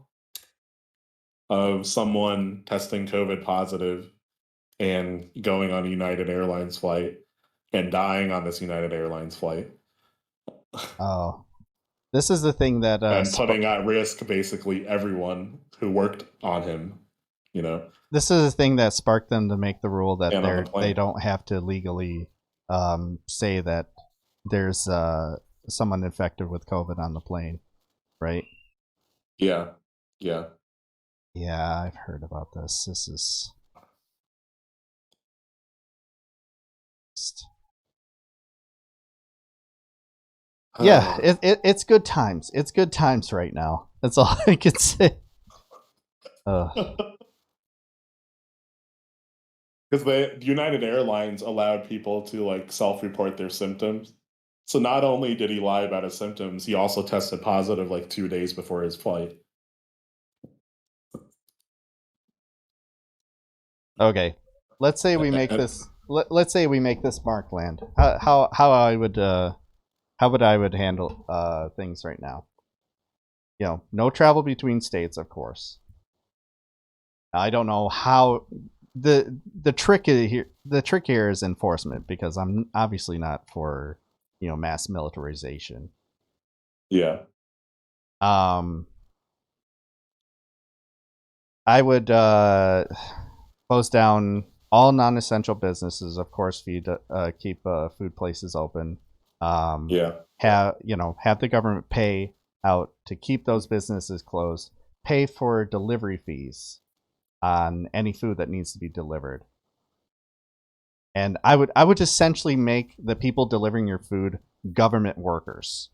of someone testing COVID positive and going on a United Airlines flight and dying on this United Airlines flight Oh, this is the thing that and putting at risk basically everyone who worked on him, you know, this is the thing that sparked them to make the rule that and on the they plane. don't have to legally say that there's someone infected with COVID on the plane, right? Yeah, yeah. Yeah, I've heard about this. This is yeah, it's good times. It's good times right now. That's all I can say. Uh, Because the United Airlines allowed people to like self-report their symptoms. So not only did he lie about his symptoms, he also tested positive like 2 days before his flight. okay, let's say we make And, this. Let's say we make this Markland. How I would how would I would handle things right now? You know, no travel between states, of course. I don't know how the trick here. The trick here is enforcement because I'm obviously not for mass militarization. yeah, Um, I would close down all non-essential businesses. Of course, keep food places open. Um, yeah. have the government pay out to keep those businesses closed. Pay for delivery fees on any food that needs to be delivered. And I would essentially make the people delivering your food government workers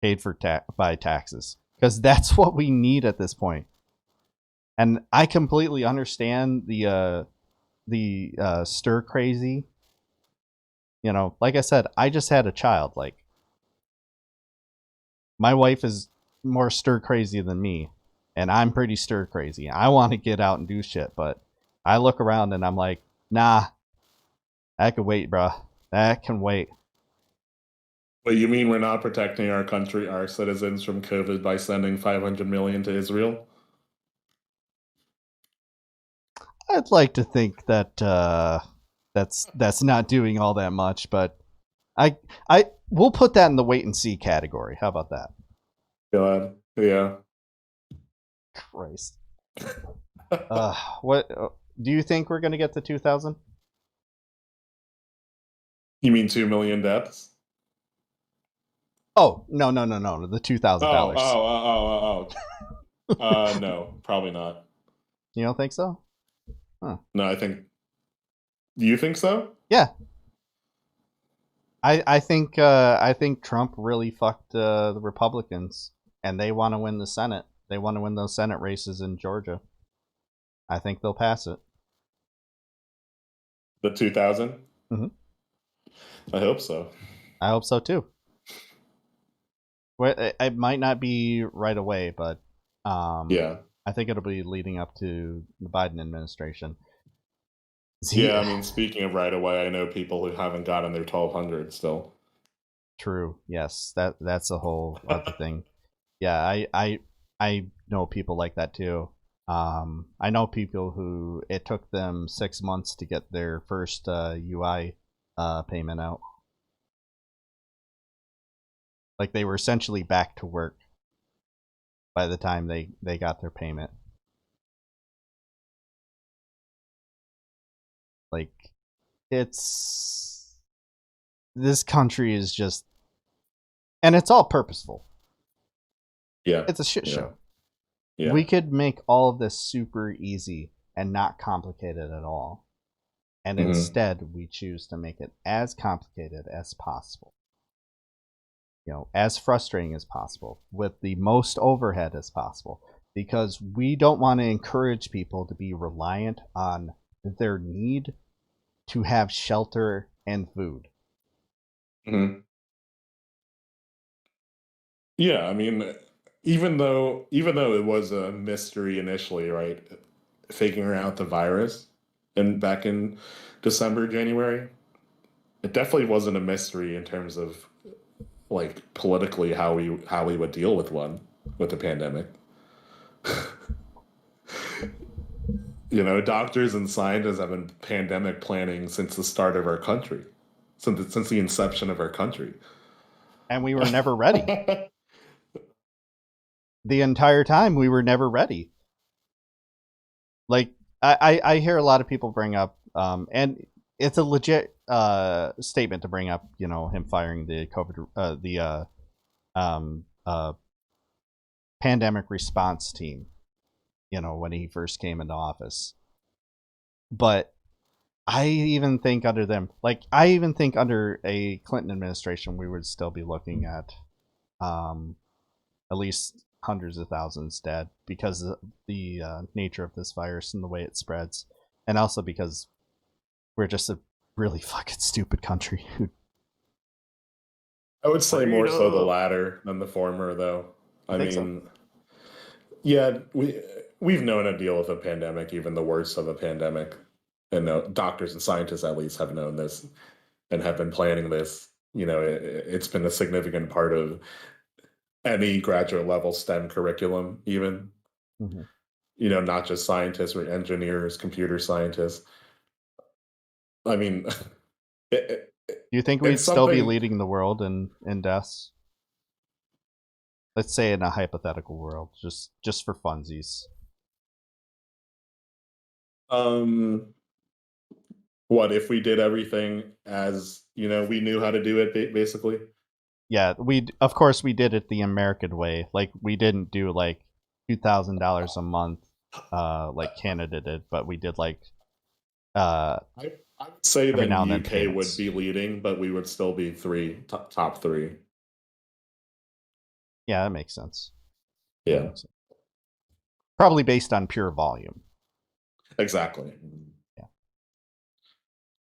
paid for by taxes because that's what we need at this point. And I completely understand the stir crazy. Like I said, I just had a child. Like my wife is more stir crazy than me, and I'm pretty stir crazy. I want to get out and do shit, but I look around and I'm like, nah, that can wait, bro. That can wait. But you mean we're not protecting our country, our citizens from COVID by sending 500 million to Israel? I'd like to think that that's not doing all that much, but I I we'll put that in the wait and see category. How about that? God, yeah. Christ. What do you think we're gonna get to 2,000? You mean 2 million deaths? Oh no no no no the Oh, oh, $2,000. oh, oh, oh, oh. No, probably not. You don't think so? Huh. No, I think. Do you think so? Yeah, I think Trump really fucked the Republicans, and they want to win the Senate. They want to win those Senate races in Georgia. I think they'll pass it. The 2000? Hmm. I hope so. I hope so too. Well, it might not be right away, but Yeah. I think it'll be leading up to the Biden administration. See, Yeah, I mean, speaking of right away, I know people who haven't gotten their 1200 still. true. Yes, that's a whole other thing. Yeah, I know people like that too. I know people who it took them 6 months to get their first UI payment out. Like they were essentially back to work by the time they got their payment. Like it's this country is just, and it's all purposeful. Yeah. It's a shit Yeah. show. Yeah. We could make all of this super easy and not complicated at all. And Hmm. instead, we choose to make it as complicated as possible. As frustrating as possible, with the most overhead as possible, because we don't want to encourage people to be reliant on their need to have shelter and food. Hmm. Yeah, I mean, even though it was a mystery initially, right? Figuring out the virus and back in December, January, it definitely wasn't a mystery in terms of like politically how we would deal with the pandemic. Doctors and scientists have been pandemic planning since the start of our country, since the inception of our country. And we were never ready. The entire time, we were never ready. Like, I hear a lot of people bring up, and it's a legit statement to bring up, him firing the COVID, um, uh, pandemic response team, when he first came into office. But I even think under them, like I even think under a Clinton administration, we would still be looking um, at least hundreds of thousands dead because of the nature of this virus and the way it spreads, and also because we're just a really fucking stupid country. I would say more so the Freedom. latter than the former, though. I I think so. mean, yeah, we've known a deal with a pandemic, even the worst of a pandemic, and doctors and scientists at least have known this and have been planning this. It's been a significant part of any graduate level STEM curriculum, even. Mhm. Not just scientists or engineers, computer scientists. I mean, Do you think we'd it's still be something. leading the world in deaths? Let's say in a hypothetical world, just for funsies. Um, what if we did everything as we knew how to do it, basically? Yeah, we of course we did it the American way. Like we didn't do like $2,000 a month, like Canada did, but we did like uh, I would say every then now and then UK would payments. be leading, but we would still be top three. Yeah, that makes sense. That Yeah, makes sense. Probably based on pure volume. exactly.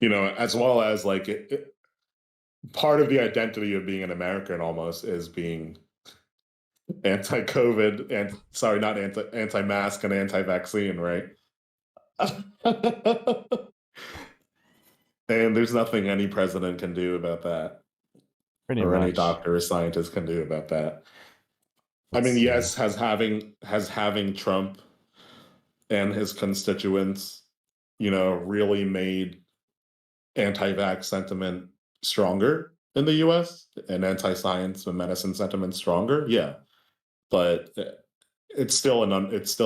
Yeah, As well as like part of the identity of being an American almost is being anti-COVID and sorry, not anti-mask and anti-vaccine, right? And there's nothing any president can do about that, pretty or any much. doctor or scientist can do about that. I Let's mean, see. yes, has having Trump and his constituents, really made anti-vax sentiment stronger in the U.S. and anti-science and medicine sentiment stronger. Yeah, but it's still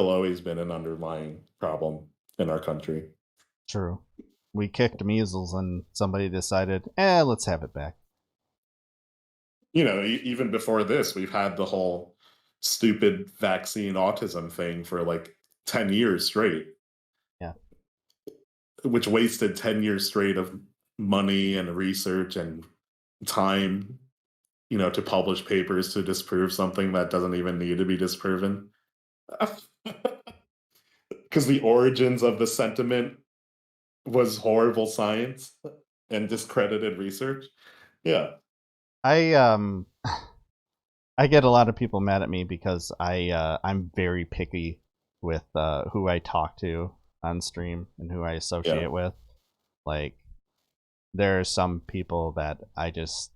always been an underlying problem in our country. True. We kicked measles and somebody decided, let's have it back. Even before this, we've had the whole stupid vaccine autism thing for like 10 years straight, Yeah. which wasted 10 years straight of money and research and time, to publish papers to disprove something that doesn't even need to be disproven. Because the origins of the sentiment was horrible science and discredited research. Yeah. I I get a lot of people mad at me because I'm very picky with who I talk to on stream and who I Yeah. associate with. Like there are some people that I just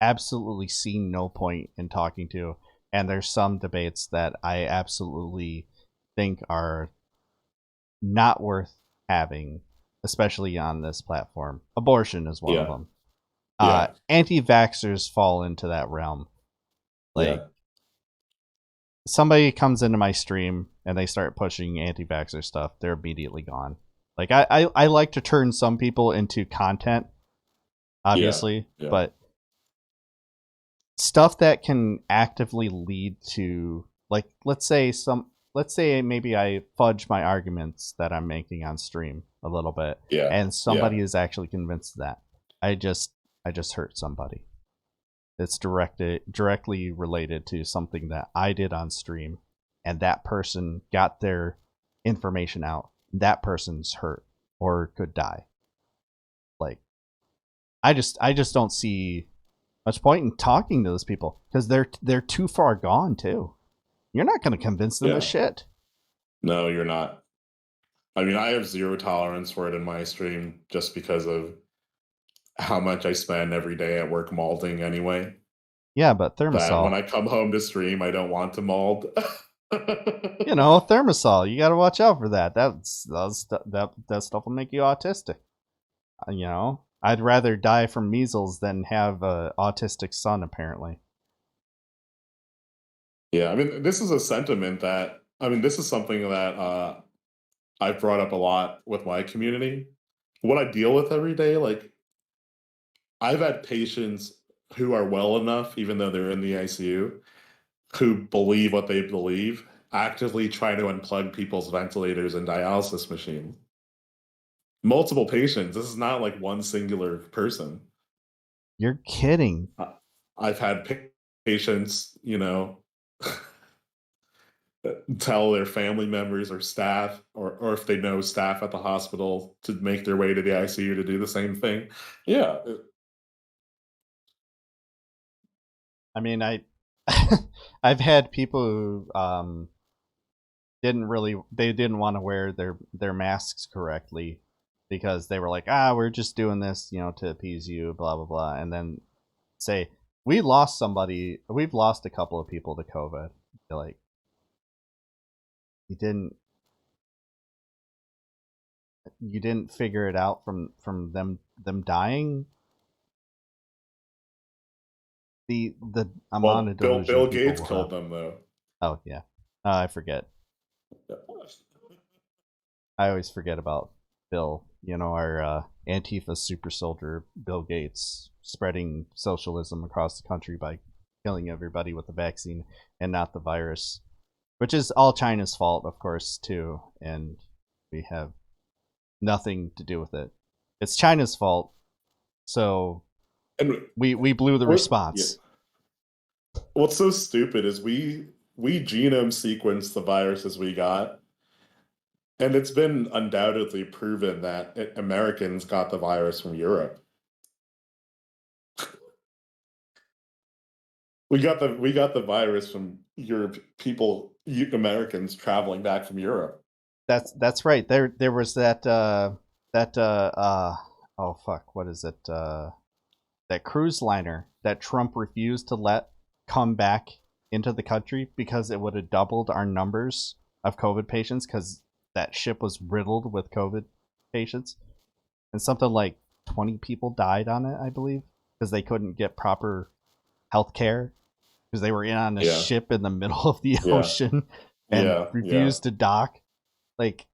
absolutely see no point in talking to, and there's some debates that I absolutely think are not worth having, especially on this platform. Abortion is one of Yeah. them. Yeah. Anti-vaxxers fall into that realm. Like Yeah. somebody comes into my stream and they start pushing anti-vaxxer stuff, they're immediately gone. Like I like to turn some people into content, Yeah. obviously, Yeah. but stuff that can actively lead to, like, let's say maybe I fudge my arguments that I'm making on stream a little bit Yeah. and Yeah. somebody is actually convinced of that. I just hurt somebody. It's directly related to something that I did on stream, and that person got their information out. That person's hurt or could die. Like I just don't see much point in talking to those people because they're too far gone too. You're not going to convince them of Yeah. shit. No, you're not. I mean, I have zero tolerance for it in my stream just because of how much I spend every day at work malding anyway. Yeah, but That when Thermosol, I come home to stream, I don't want to mold. Thermosol, you got to watch out for that. That stuff will make you autistic. I'd rather die from measles than have a autistic son. Apparently, Yeah, I mean, this is a sentiment that I mean, this is something that I've brought up a lot with my community. What I deal with every day, like I've had patients who are well enough, even though they're in the ICU, who believe what they believe, actively try to unplug people's ventilators and dialysis machines. Multiple patients. This is not like one singular person. You're kidding. I've had patients, tell their family members or staff, or if they know staff at the hospital, to make their way to the ICU to do the same thing. Yeah. I mean, I I've had people who didn't want to wear their masks correctly because they were like, we're just doing this, to appease you, blah blah blah, and then say we've lost a couple of people to COVID. They're like, you didn't figure it out from them dying. The amount Well, of Bill delusion people Gates will killed have. them though. Oh yeah, I forget. I always forget about Bill. Our Antifa super soldier, Bill Gates, spreading socialism across the country by killing everybody with the vaccine and not the virus, which is all China's fault, of course, too. And we have nothing to do with it. It's China's fault. So And we blew the yeah. response. What's so stupid is we genome sequenced the viruses we got, and it's been undoubtedly proven that Americans got the virus from Europe. We got the virus from Europe, Americans traveling back from Europe. That's right. There was that oh fuck, what is it? That cruise liner that Trump refused to let come back into the country because it would have doubled our numbers of COVID patients because that ship was riddled with COVID patients. And something like 20 people died on it, I believe, because they couldn't get proper health care because they were in on a Yeah, ship in the middle of the yeah, ocean and yeah, yeah. refused to dock. Like,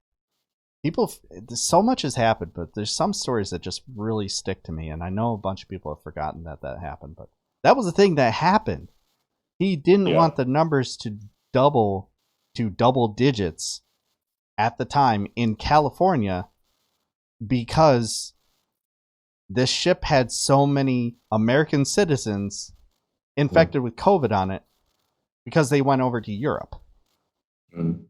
people, so much has happened, but there's some stories that just really stick to me, and I know a bunch of people have forgotten that happened, but that was the thing that happened. He didn't Yeah. want the numbers double to double digits at the time in California because this ship had so many American citizens Mm, infected with COVID on it because they went over to Europe. mm.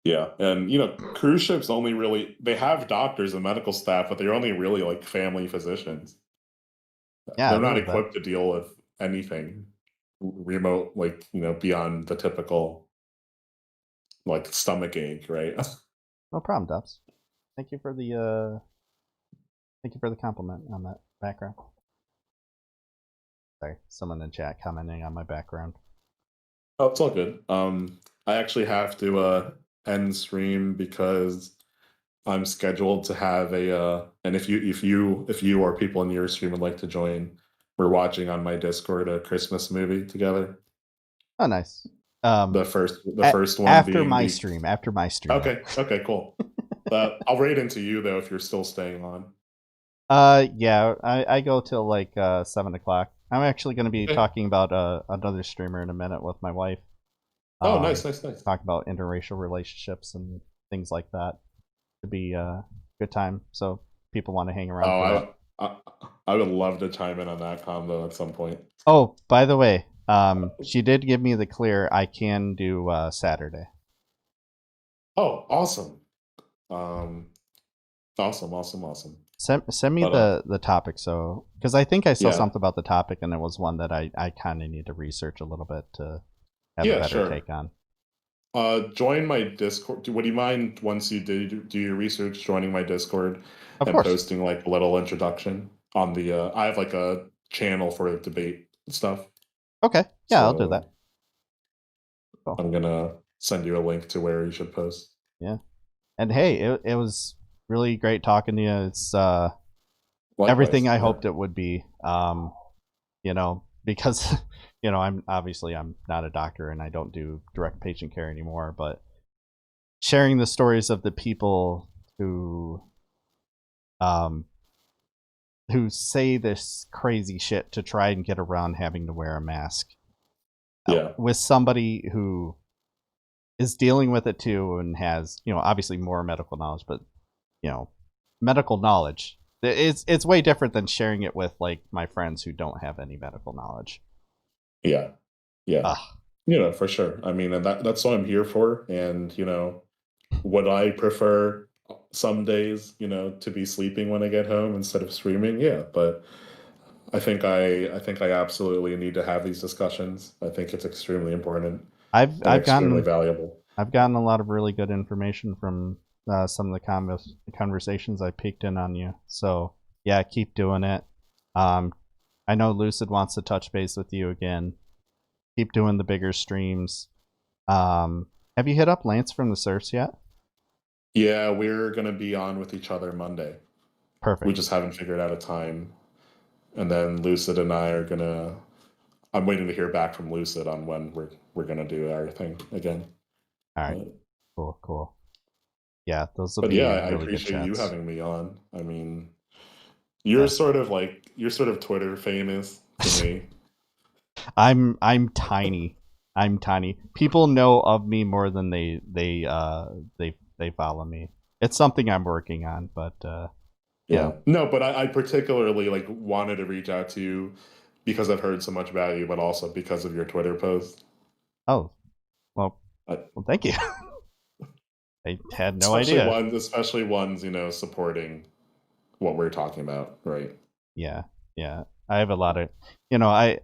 Yeah, and cruise ships only really they have doctors and medical staff, but they're only really like family physicians. Yeah, I They're not believe that. equipped to deal with anything remote, like beyond the typical like stomach ache, right? No problem, Dubs. Thank you for the compliment on that background. Sorry, someone in chat commenting on my background. Oh, it's all good. I actually have to end stream because I'm scheduled to have and if you or people in your stream would like to join, we're watching on my Discord a Christmas movie together. Oh, nice. The first one After being my the stream, okay, okay, cool. I'll raid into you though if you're still staying on. Yeah, I go till like 7 o'clock. I'm actually going to be Okay. talking about another streamer in a minute with my wife. Oh, nice, Um, nice, nice. talk about interracial relationships and things like that. To be a good time. So people want to hang around Oh, for that. I would love to chime in on that combo at some point. Oh, by the way, she did give me the clear. I can do Saturday. Oh, awesome. Um, awesome, awesome, awesome. Send me But the topic, so because I think I saw yeah, something about the topic and it was one that I kind of need to research a little bit to have a yeah, better sure. take on. Join my Discord. Would you mind once you do your research, joining my Discord Of and course. posting like a little introduction on the? I have like a channel for debate stuff, Okay. Yeah, I'll do so that. Cool. I'm gonna send you a link to where you should post. Yeah. And hey, it was really great talking to you. It's everything Likewise, I yeah. hoped it would be. Because I'm not a doctor and I don't do direct patient care anymore, but sharing the stories of the people who um, who say this crazy shit to try and get around having to wear a mask. Yeah. With somebody who is dealing with it too and has, obviously more medical knowledge, but medical knowledge. It's way different than sharing it with like my friends who don't have any medical knowledge. Yeah. Yeah. Ugh. For sure. I mean, and that's what I'm here for. And, would I prefer some days, to be sleeping when I get home instead of streaming? Yeah, but I think I absolutely need to have these discussions. I think it's extremely important I've and I've extremely gotten valuable. I've gotten a lot of really good information from some of the conversations I peeked in on you. So yeah, keep doing it. Um, I know Lucid wants to touch base with you again. Keep doing the bigger streams. Have you hit up Lance from the Surfs yet? Yeah, we're gonna be on with each other Monday. We Perfect. just haven't figured out a time. And then Lucid and I are gonna. I'm waiting to hear back from Lucid on when we're gonna do our thing again. All right. But, Cool. Cool. Yeah, those will but yeah, be I really good appreciate you chats. having me on. I mean, Yeah. you're sort of Twitter famous to me. I'm tiny. I'm tiny. People know of me more than they follow me. It's something I'm working on, but yeah. Yeah. No, but I particularly like wanted to reach out to you because I've heard so much about you, but also because of your Twitter post. Oh, well, I, well, thank you. I had no especially idea. ones, supporting what we're talking about, right? Yeah, yeah. I have a lot of, I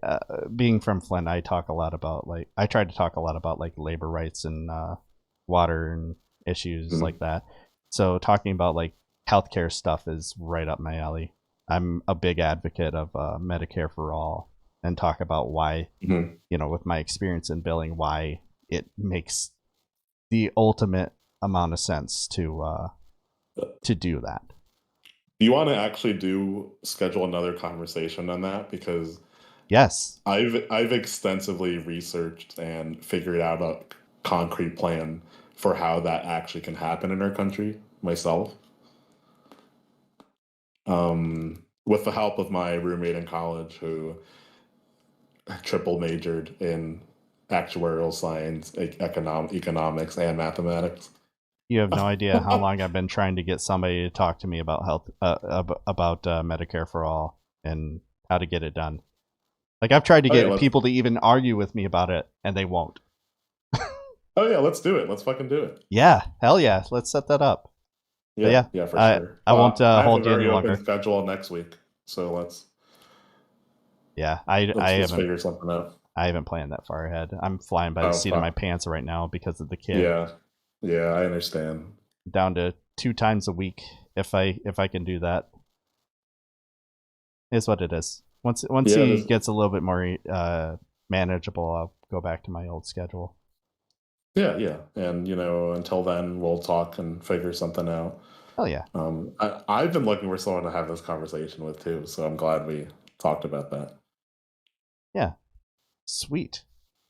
being from Flint, I talk a lot about like I tried to talk a lot about like labor rights and water and issues like Mhm. that. So talking about like healthcare stuff is right up my alley. I'm a big advocate of Medicare for all and talk about why, Mhm. with my experience in billing, why it makes the ultimate amount of sense to do that. Do you want to actually do schedule another conversation on that? Because Yes. I've extensively researched and figured out a concrete plan for how that actually can happen in our country myself. With the help of my roommate in college who triple majored in actuarial science, economics, and mathematics. You have no idea how long I've been trying to get somebody to talk to me about health, about Medicare for all and how to get it done. Like I've tried to Oh yeah, get people to even argue with me about it, and they won't. let's do it. Let's fucking do it. Yeah, hell yeah, let's set that up. But Yeah, yeah, yeah, for I sure. I won't I have a hold you any very open longer. schedule next week, so Yeah, I let's haven't figure something out. I haven't planned that far ahead. I'm flying by the Oh seat of my fuck. pants right now because of the kid. Yeah, yeah, I understand. Down to 2 times a week if I can do that. Is what it is. Once Yeah, he this. gets a little bit more manageable, I'll go back to my old schedule. Yeah, yeah, and until then, we'll talk and figure something out. Hell yeah. I've been looking for someone to have this conversation with too, so I'm glad we talked about that. Yeah. Sweet.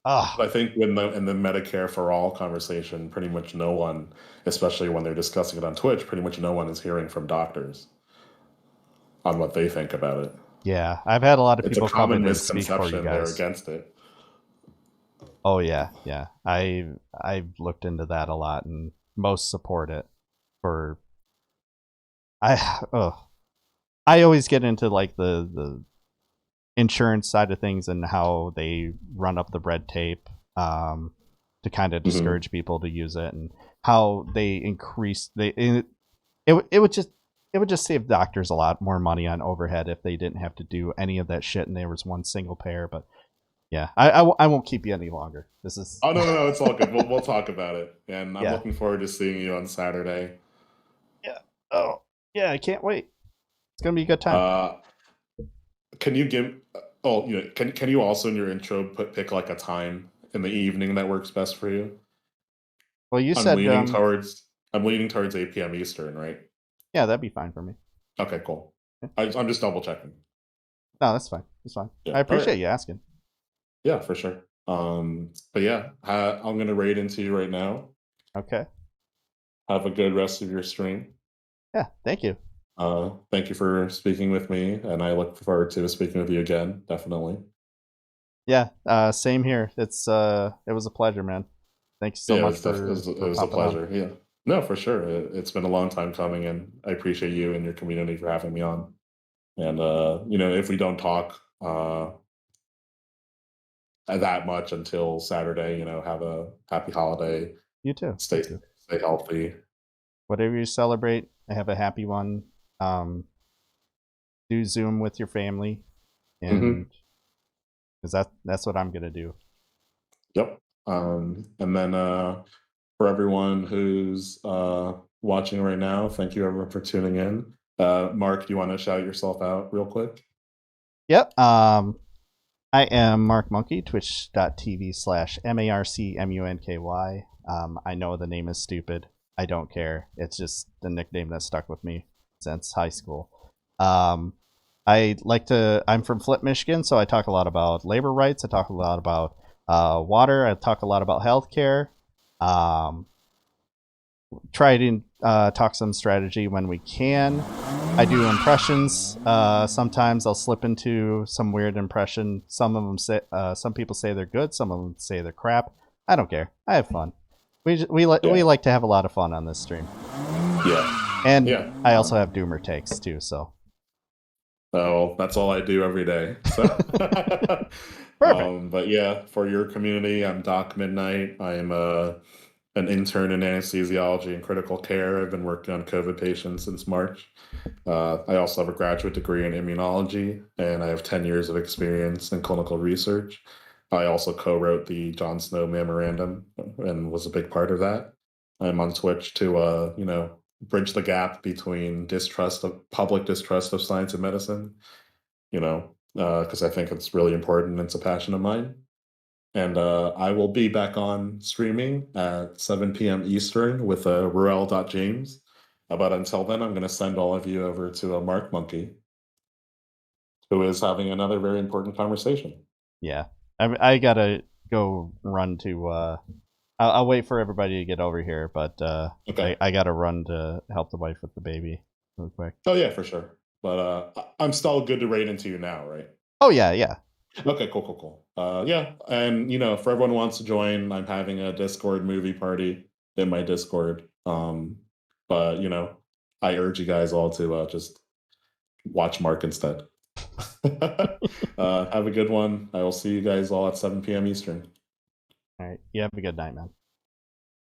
Ah, I think in the Medicare for all conversation, pretty much no one, especially when they're discussing it on Twitch, pretty much no one is hearing from doctors on what they think about it. yeah. I've had a lot of It's a people come common in and speak for you misconception they're guys. against it. Oh yeah, yeah. I've looked into that a lot, and most support it. For oh, I always get into like the insurance side of things and how they run up the red tape to kind of Hmm. discourage people to use it, and how they increase it would just save doctors a lot more money on overhead if they didn't have to do any of that shit and there was one single payer. But yeah, I won't keep you any longer. This is Oh no, no, no, it's all good. We'll talk about it, and I'm yeah, looking forward to seeing you on Saturday. yeah. Oh yeah, I can't wait. It's gonna be a good time. Uh, can you give? Oh, can you also in your intro pick like a time in the evening that works best for you? Well, you I'm said leaning towards I'm leaning towards 8 p.m. Eastern, right? yeah, that'd be fine for me. Okay, cool. Yeah. I'm just double checking. No, that's fine. That's fine. Yeah. I All right. appreciate you asking. Yeah, for sure. But yeah, I'm gonna raid into you right now. Okay. Have a good rest of your stream. Yeah. Thank you. Thank you for speaking with me, and I look forward to speaking with you again. Definitely. Yeah, same here. It was a pleasure, man. Thanks so Yeah, much it for was a popping on. pleasure. Yeah. No, for sure. It's been a long time coming, and I appreciate you and your community for having me on. And if we don't talk that much until Saturday, have a happy holiday. You too. You Stay too. stay healthy. Whatever you celebrate, have a happy one. Do Zoom with your family, Hmm. and because that's what I'm gonna do. Yep. And then for everyone who's watching right now, thank you everyone for tuning in. Mark, do you want to shout yourself out real quick? Yep. I am Mark Monkey, twitch.tv/MarcMunky. I know the name is stupid. I don't care. It's just the nickname that stuck with me since high school. Um, I'm from Flint, Michigan, so I talk a lot about labor rights. I talk a lot about water. I talk a lot about healthcare. Um, Try to talk some strategy when we can. I do impressions. Sometimes I'll slip into some weird impression. Some people say they're good. Some of them say they're crap. I don't care. I have fun. We Yeah. like to have a lot of fun on this stream, Yeah. and Yeah. I also have doomer takes too. So Oh, that's all I do every day. So, perfect. but yeah, for your community, I'm Doc Midnight. I am an intern in anesthesiology and critical care. I've been working on COVID patients since March. I also have a graduate degree in immunology, and I have 10 years of experience in clinical research. I also co-wrote the John Snow Memorandum and was a big part of that. I'm on Twitch to, bridge the gap between public distrust of science and medicine, because I think it's really important. It's a passion of mine. And I will be back on streaming at 7 p.m. Eastern with Ruel.James. But until then, I'm going to send all of you over to Mark Monkey, who is having another very important conversation. Yeah, I gotta go run to. I'll wait for everybody to get over here, but Okay. I gotta run to help the wife with the baby real quick. Oh, yeah, for sure. But I'm still good to rate into you now, right? Oh yeah, yeah. Okay, cool, cool, cool. Yeah, and for everyone who wants to join, I'm having a Discord movie party in my Discord. But I urge you guys all to just watch Mark instead. Have a good one. I will see you guys all at 7 p.m. Eastern. All right. You have a good night, man.